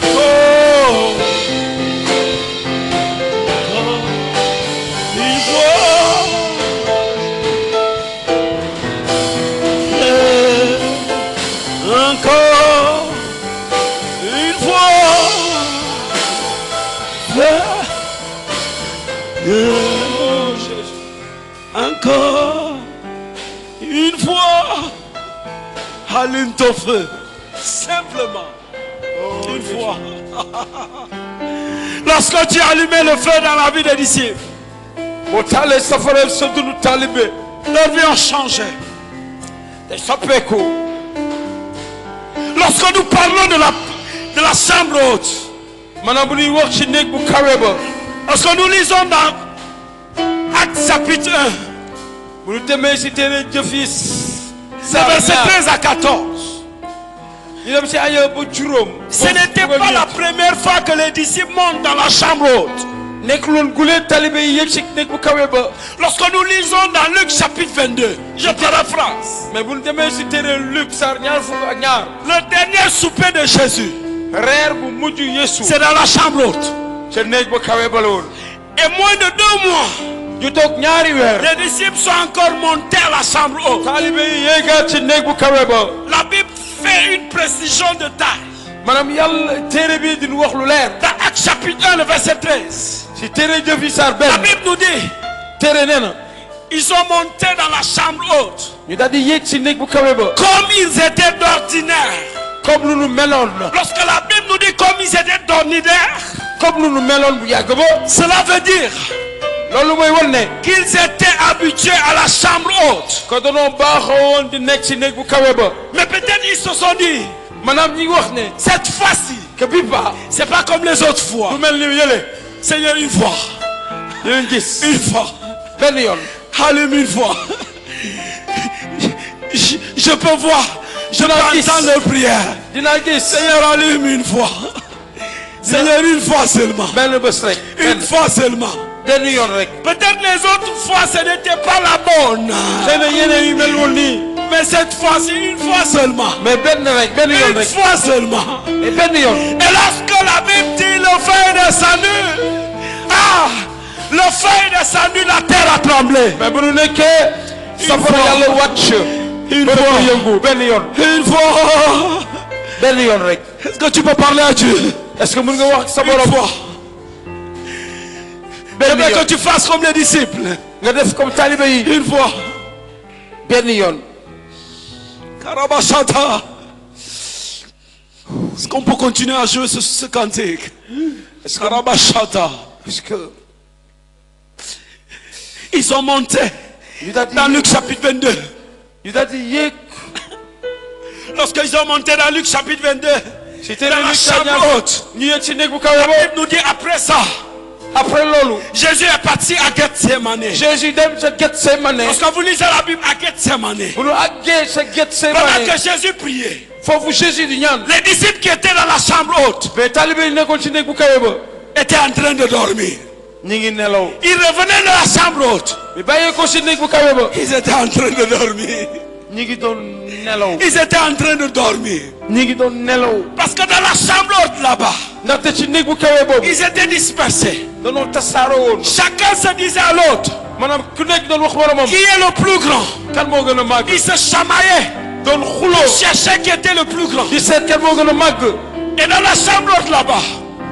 Oh. Il voit. Encore. Une fois. Encore une fois, allume ton feu. Simplement, une fois. Lorsque tu as allumé le feu dans la vie des disciples, boo taalee safara sa dund taalibe leur vie a changé. day soppeeku Lorsque nous parlons de la chambre haute, maanaam bu ñuy wax ci néeg bu kawe ba lorsque nous lisons dans Actes chapitre 1, bu ñu demee si téere jëf yi c'est verset 13 à 14. ñu dem si aya ba juróom Ce n'était pas la première fois que les disciples montent dans la chambre haute. nekk loon gulee taalibe yi yëg si néeg bu kawe ba Lorsque nous lisons dans Luc chapitre 22, je paraphrase, mais bu ñu demee si téere Luc saar ñaar fukk ak ñaar le dernier souper de Jésus, reer bu mujj Yeesu c'est dans la chambre haute. ca néeg ba kawe ba la woon Et moins de 2 mois, ñu toog ñaari weer les disciples sont encore montés à la chambre haute. taalibe yi yéegaat ci néeg bu kawe ba La Bible fait une précision de taille. maanaam yàlla téere bi dinu wax lu leer Dans Actes chapitre 1, le verset 13, si téere jëf yi saar la benn Bible nous dit, téere nee na ils sont montés dans la chambre haute. ñu daal di yéeg ci néeg bu kawe ba Comme ils étaient d'ordinaire. comme lu nu meloon la Lorsque la Bible nous dit comme ils étaient d'ordinaire, comme lu nu meloon bu yàgg ba cela veut dire loolu mooy wan ne qu'ils étaient habitués à la chambre haute. ko danoo baaxoo woon di nekk ci néeg bu kawe ba Mais peut-être ils se sont dit, maanaam ñi wax ne cette fois-ci, que bi ba c'est pas comme les autres fois. du mel ni yële Seigneur, une fois, dinañ gis une fois, benn yoon allume une fois. Je peux voir, je peux entendre leur prière. dinaa gis Seigneur, allume une fois. Seigneur, une fois seulement. benn bés rek Une fois seulement. benn yoon rek Peut-être les autres fois, ce n'était pas la bonne. xëy na yeneen yu mel woon nii Mais cette fois-ci, une fois seulement. mais benn rek benn yoon Une rek fois seulement. mais benn yoon Et lorsque la Bible dit le feu est descendu, le feu est descendu, la terre a tremblé. mais bu nu nekkee safara yàlla wàcc Une bërëb fois. yëngu benn yoon Une fois. benn yoon rek Est-ce que tu peux parler à Dieu? est-ce que mën nga wax sa Une borom fois. Je benn veux que yoon tu fasses comme les disciples. nga def comme taalibe yi Une fois. benn yoon Karabashata. Est-ce qu'on peut continuer à jouer ce cantique? Karabashata. parce que Ils sont montés ñu daal di dans Luc chapitre 22. ñu daal di yéeg. Lorsqu'ils ont monté dans Luc chapitre 22, C'était dans le la Luc chambre haute, ñu yéeg ci néeg bu kawe la ba. Bible nous dit après ça, Après loolu. Jésus est parti à Gethsémane. Jésus dem ca Gethsémane. Lorsque vous lisez la Bible à Gethsémane, bu ñu àggee ca pendant Gethsémane. que Jésus priait, foofu Jésus di ñaan. les disciples qui étaient dans la chambre haute mais talibé yi nekkoon ci néeg bu kawe ba. étaient en train de dormir. ñi ngi nelaw. Ils revenaient de la chambre haute. mais bàyyee ko ci néeg bu kawe ba. Ils étaient en train de dormir. ñi ngi doon nelaw. Ils étaient en train de dormir. ñi ngi doon nelaw. Parce que dans la chambre haute là-bas, ndaxte ci néeg bu kawe boobu. ils étaient dispersés. danoo tasaaroo woon. Chacun se disait à l'autre, maanaam ku nekk doon wax moromam. qui est le plus grand? kan moo gën a màgg. Ils se chamaillaient. doon xuloo. Ils cherchaient qui était le plus grand. di seet kan moo gën a màgg. Et dans la chambre haute là-bas,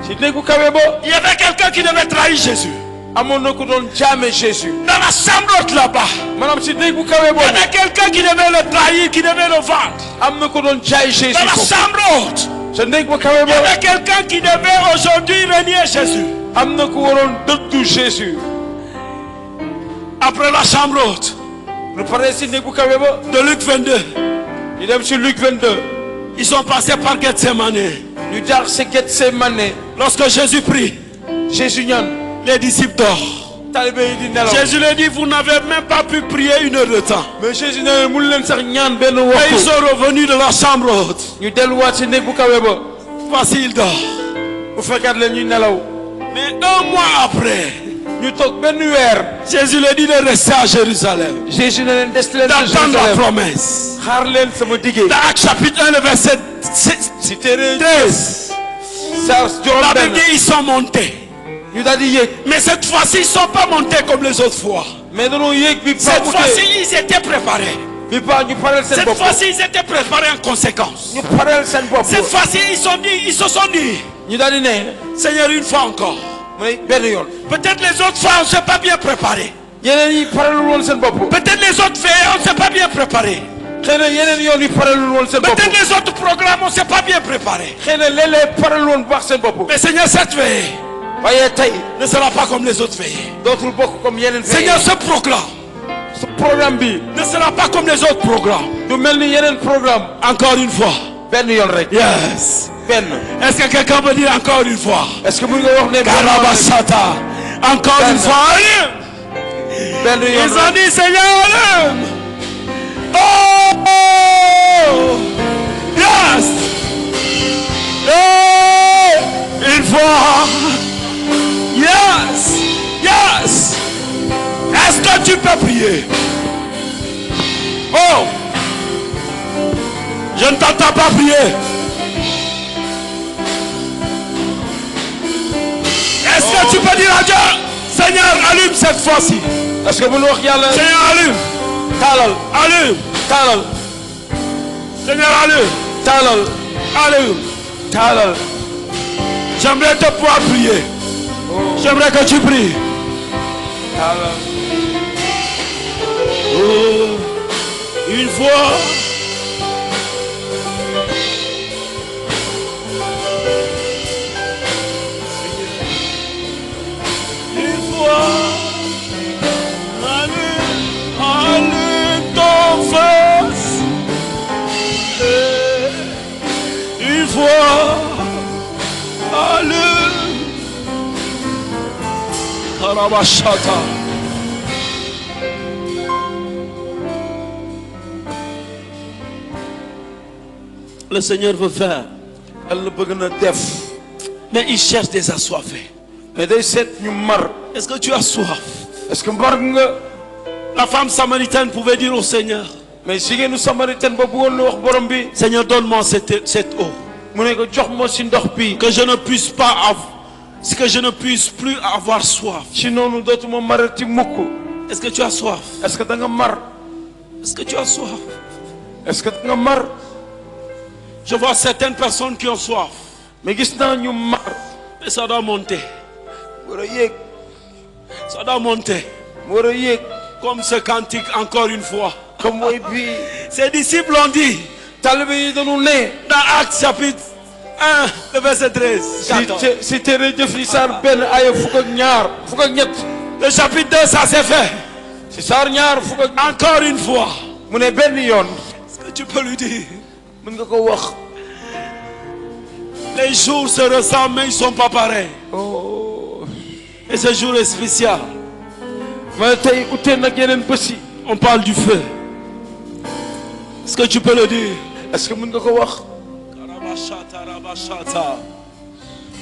ci néeg bu kawe ba. il y avait quelqu'un qui devait trahir Jésus. amoon na ko doon jaame Jésus. Dans la chambre haute là-bas, maanaam ci néeg bu kawe il y boobu. avait quelqu'un qui devait le trahir, qui devait le vendre. am na ko doon jaay Jésus. Dans la foofu. chambre haute, ca néeg bu kawe il y ba. avait quelqu'un qui devait aujourd'hui renier Jésus. am na ko waroon dëddu Jésus. Après la chambre haute lu paree ci néeg bu kawe ba. de Luc 22, ñu dem ci Luc 22. ils sont passés par Gethsémane. ñu jaar ci Gethsémane. Lorsque Jésus prie, Jésus ñaan. les disciples dorment. talibé yi di nelaw. Jésus leur dit, vous n'avez même pas pu prier une heure de temps. mais Jésus ne mënu leen sax ñaan benn Et ils waxtu. sont revenus de la chambre haute. ñu delluwaat ci néeg bu kawe ba. Voici, il dort. bu fekkaat leen ñuy nelaw. Mais un mois après, ñu toog benn weer. Jésus leur dit de rester à Jérusalem, Jésus ne leen des leen d'attendre la Jérusalem. promesse. xaar leen sama diggé. Dans Actes chapitre 1, le verset 13, saa la juróom Bible benn. dit ils sont montés. ñu daal di yéeg. Mais cette fois-ci, ils ne sont pas montés comme les autres fois. mais dañoo yéeg bi pa Cette fois-ci, utee. ils étaient préparés. bi pa ñu pareel seen Cette bopp. fois-ci, ils étaient préparés en conséquence. ñu pareel seen bopp. Cette fois-ci, ils se sont dit, ñu daal di ne. Seigneur, une fois encore. mu ne benn yoon. Peut-être les autres fois, on ne s'est pas bien préparé. yeneen yi parelul woon seen bopp. Peut-être les autres veillées, on ne s'est pas bien préparé. xëy na yeneen yoon yi parelul woon seen bopp. Peut-être les autres programmes, on ne s'est pas bien préparé. xëy na léeg-léeg parelul woon bu baax seen bopp. Mais Seigneur, cette veillée waaye tey. ne sera pas comme les autres veillées. dootul bokk comme yeneen. Seigneur, ce programme ce programme bi. ne sera pas comme les autres programmes. du mel ni yeneen programme. Encore une fois. benn yoon rek. Yes. benn. Est-ce que quelqu'un peut dire encore une fois? est-ce que mën nga wax ne. Karabasata. Encore une fois. Allume. benn yoon Ils ont rek. dit, Seigneur, allume. Oh! Yes! Hey! Une fois. Yes! Yes! Est-ce que tu peux prier? Oh! Je ne t'entends pas prier. Est-ce que tu peux dire à Dieu, Seigneur, allume cette fois-ci. est-ce que mën nga wax yàlla. Seigneur, allume. taalal. Allume. taalal. Seigneur, allume. taalal. Allume. taalal. J'aimerais te pouvoir prier. J'aimerais que tu pries. taalal. Oh, une fois. Une fois. Allume, allume ton feu. Une fois. Allume. Karabashata. Le Seigneur veut faire, yàlla bëgg na def. mais il cherche des assoiffés. mais day seet ñu mar. Est-ce que tu as soif? est-ce que mar nga. La femme samaritaine pouvait dire au Seigneur, mais jigéenu Samaritain ba bëggoon na wax borom bi. Seigneur, donne-moi cette eau, mu ne ko jox ma si ndox bi. que je ne puisse pas que je ne puisse plus avoir soif. ci noonu dootuma marati mukk. Est-ce que tu as soif? est-ce que da nga mar. Est-ce que tu as soif? est-ce que da nga mar. Je vois certaines personnes qui ont soif, mais gis naa ñu mar. mais ça doit monter. war a yéeg. Ça doit monter. war a yéeg. Comme ce cantique encore une fois. comme mooy bii. Ses disciples ont dit, talibé yi dañu ne. dans Actes chapitre 1, le verset 13. 14. si téere jëf yi saar benn aaya fukk ak ñaar. fukk ak ñett. Le chapitre 2, ça s'est fait. si saar ñaar fukk ak. Encore une fois. mu ne benn yoon. Est-ce que tu peux lui dire? mën nga ko wax. Les jours se ressemblent mais ils ne sont pas pareils. oh. Et ce jour est spécial. ma tey ute nag yeneen bés yi. On parle du feu. Est-ce que tu peux le dire? est-ce que mën nga ko wax. Karabashata, rabashata.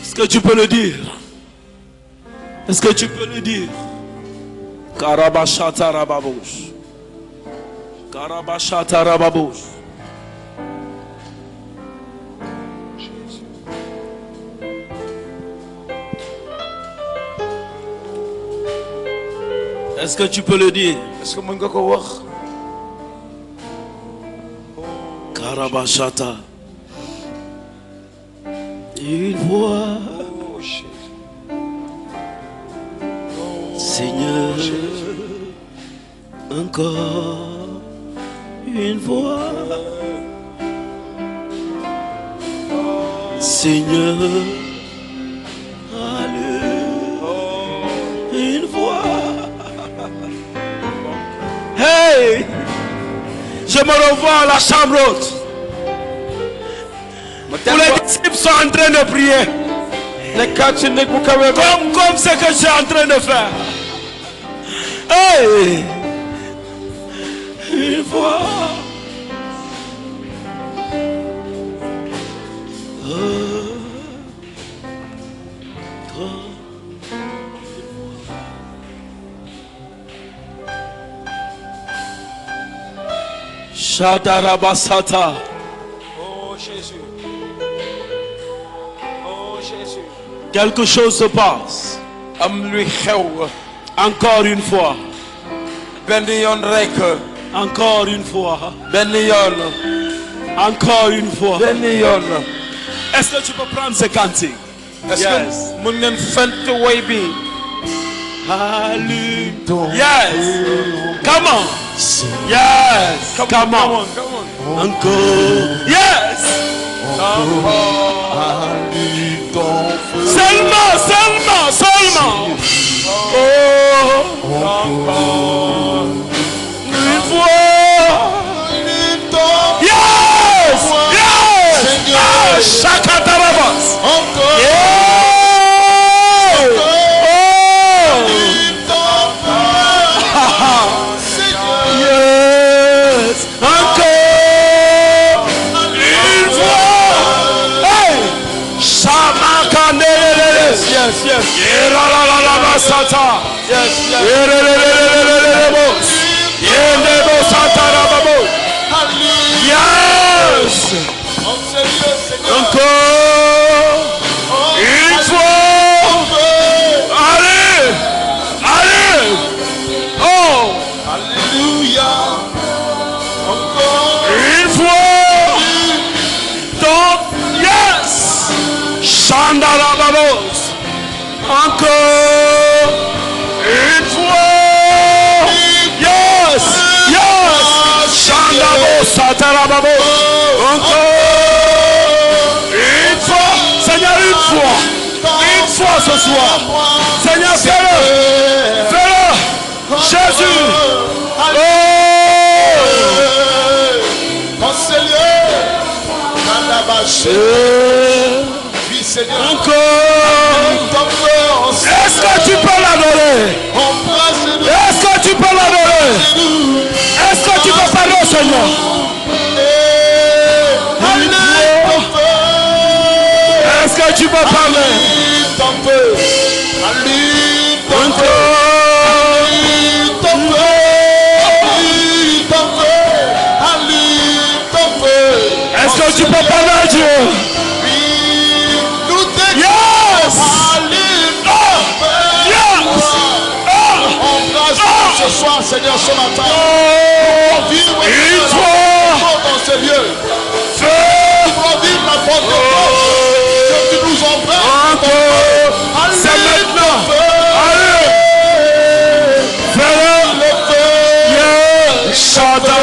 Est-ce que tu peux le dire? Est-ce que tu peux le dire? Karabashata rababush. Karabashata rababush. Est-ce que tu peux le dire? est-ce que mën nga ko wax. Karabashata. Une voix, oh Jésus. Seigneur, encore une fois, Seigneur, alléluia, une fois. Hey, je me revois à la chambre haute où les disciples sont en train de prier. nekkaat ci néeg bu kawe ba. Comme ce que je suis en train de faire. Hey! Une fois. Shadarabasata. oh Jésus. oh Jésus. Quelque chose se passe. am luy xew. Encore une fois. benn yoon rek. Encore une fois. benn yoon. Encore une fois. benn yoon. Est-ce que tu peux prendre ce cantique? est-ce Yes. que mën ngeen fent woy bi. Hallelujah. Yes. Come on. Yes. Come on. Encore. Yes. Seulement. Oh. Une fois. Yes. Ah, Shakatarabas. Yeah. Yes. Encore une fois. Hey. Shamakanele. yes. Yeralalalabasata. yes. Yerelelelelelelelebos. Yendebosatarababu. Yes. Encore une fois. Allez. Oh. Une fois. Donc, yes. Chandarababos. Encore une fois. Yes. Chandabo Satarababo. Encore une fois. Seigneur, une fois. Une fois ce soir. Seigneur, fais-le. Fais-le. Jésus. Encore. Est-ce que tu peux l'adorer? Est-ce que tu peux l'adorer? Est-ce que tu peux parler au Seigneur? Est-ce que tu peux parler? Est-ce que tu peux parler à Dieu? Yes! Ce soir, Seigneur, ce matin, vivre Une fois. dans ce lieu. Feu! Pour vivre la porte de Dieu que tu nous envoies. Encore! C'est maintenant! Allez! Fais-le! Le feu! Yes! Chata!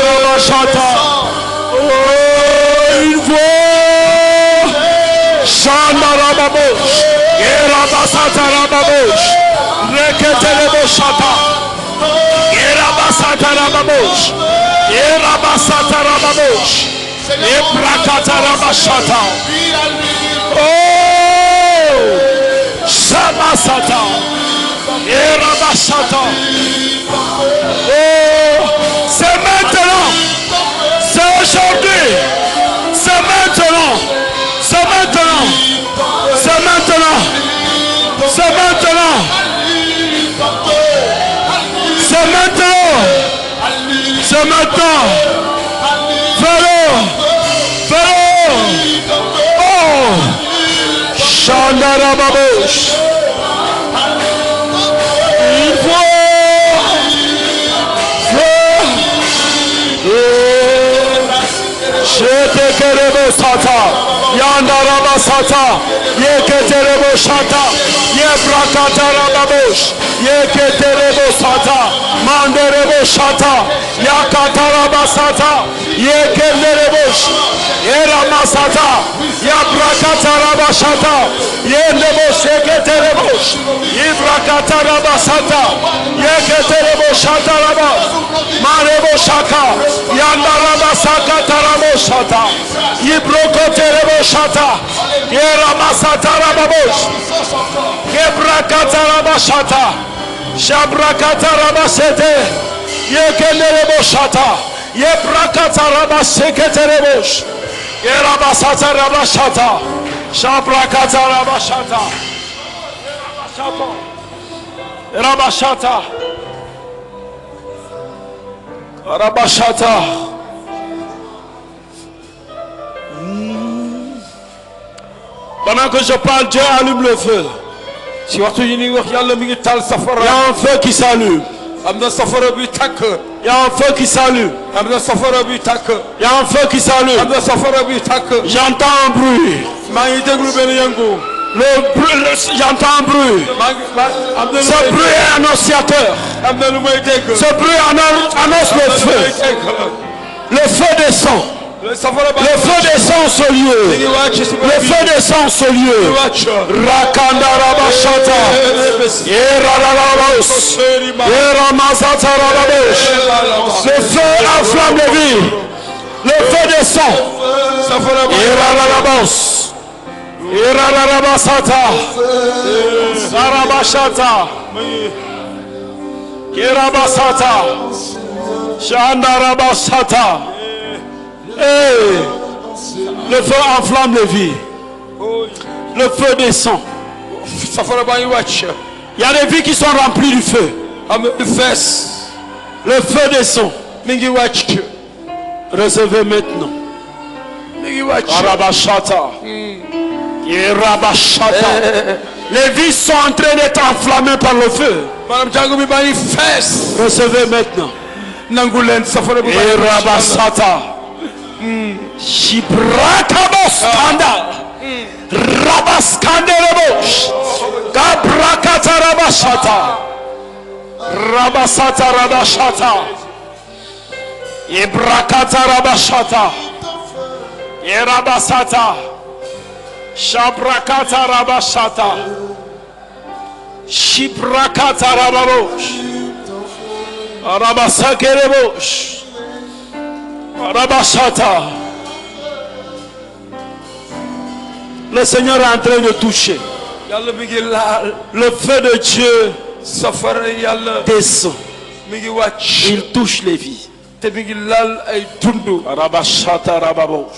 Oh, une fois! Chandarababouche! Yerabasatarababush! Reketelebo Chata! Yerabasatarababush! Erabasata rababosh. Ebrakata rabashata. Oh, Shabasata. Erabasata. Oh, c'est maintenant. C'est aujourd'hui. C'est maintenant. C'est maintenant. C'est maintenant. C'est maintenant. C'est maintenant. C'est maintenant. Fais-le. Fais-le. Oh. Chandara Babush. Il faut. Shetekerebo sata. Yandaraba sata. Yeketerebo shata. Yebrakatara babush. Yeketerebo sata. Manderebo shata. Yakataraba sata. Yeketerebosh. Eramasata. Yabrakataraba shata. Yendebo sheketerebosh. Ibrakataraba sata. Yeketerebo shata raba. Marebo shaka. Yandaraba saka tarabo shata. Yibrokoterebo shata. Yeramasata rababosh. Yebrakataraba shata. Shabrakataraba sete. Yekenerebo shata. Yebrakataraba seketerebosh. Yerabasata rabashata. Shabrakataraba shata. Rabashata. Rabashata. Pendant que je parle, Dieu allume le feu. Il y a un feu qui s'allume. Il y a un feu qui s'allume. Il y a un feu qui s'allume. J'entends un bruit. J'entends un bruit. Ce bruit est annonciateur. Ce bruit annonce le feu. Le feu descend. Le feu descend ce lieu. Le feu descend ce lieu. Rakanda rabashata. Yerarabos. Yeramazata rabos. Le feu enflamme les vies. Le feu descend. Yerarabos. Yerarabasata. Sarabashata. Yerabasata. Shandarabasata. Hey, le feu enflamme les vies. Le feu descend. Il y a des vies qui sont remplies du feu. Le feu descend. Recevez maintenant. Les vies sont en train d'être enflammées par le feu. Recevez maintenant. Shibrakabos kanda Rabaskanderebosh Gabrakata rabashata Rabasata rabashata Ibrakata rabashata Yerabasata Shabrakata rabashata Shibrakata rababosh Rabasakerebosh Rabashata. Le Seigneur est en train de toucher. Le feu de Dieu descend. Il touche les vies. Rabashata rababo.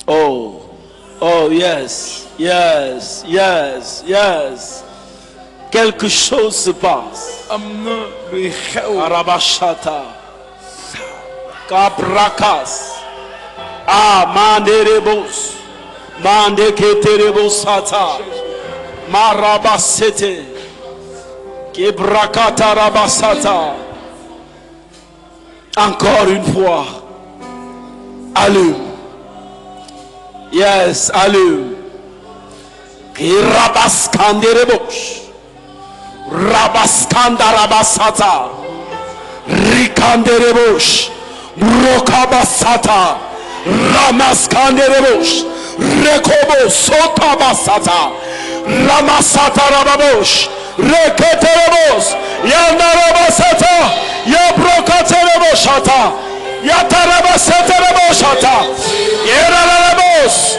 Oh, oh yes, yes, yes, yes. Quelque chose se passe. Arabashata. Kabrakas. Ah, manderebos. Mandeketerebosata. Marabasete. Kebrakata rabasata. Encore une fois. Allume. Yes, allume. Kirabaskanderebos. Rabaskanda rabasata. Rikanderebosh. Brokabasata. Ramaskanderebosh. Rekobo sotabasata. Ramasata rababosh. Reketerebos. Yandarabasata. Yabrokatereboshata. Yatarabasetereboshata. Yerarabos.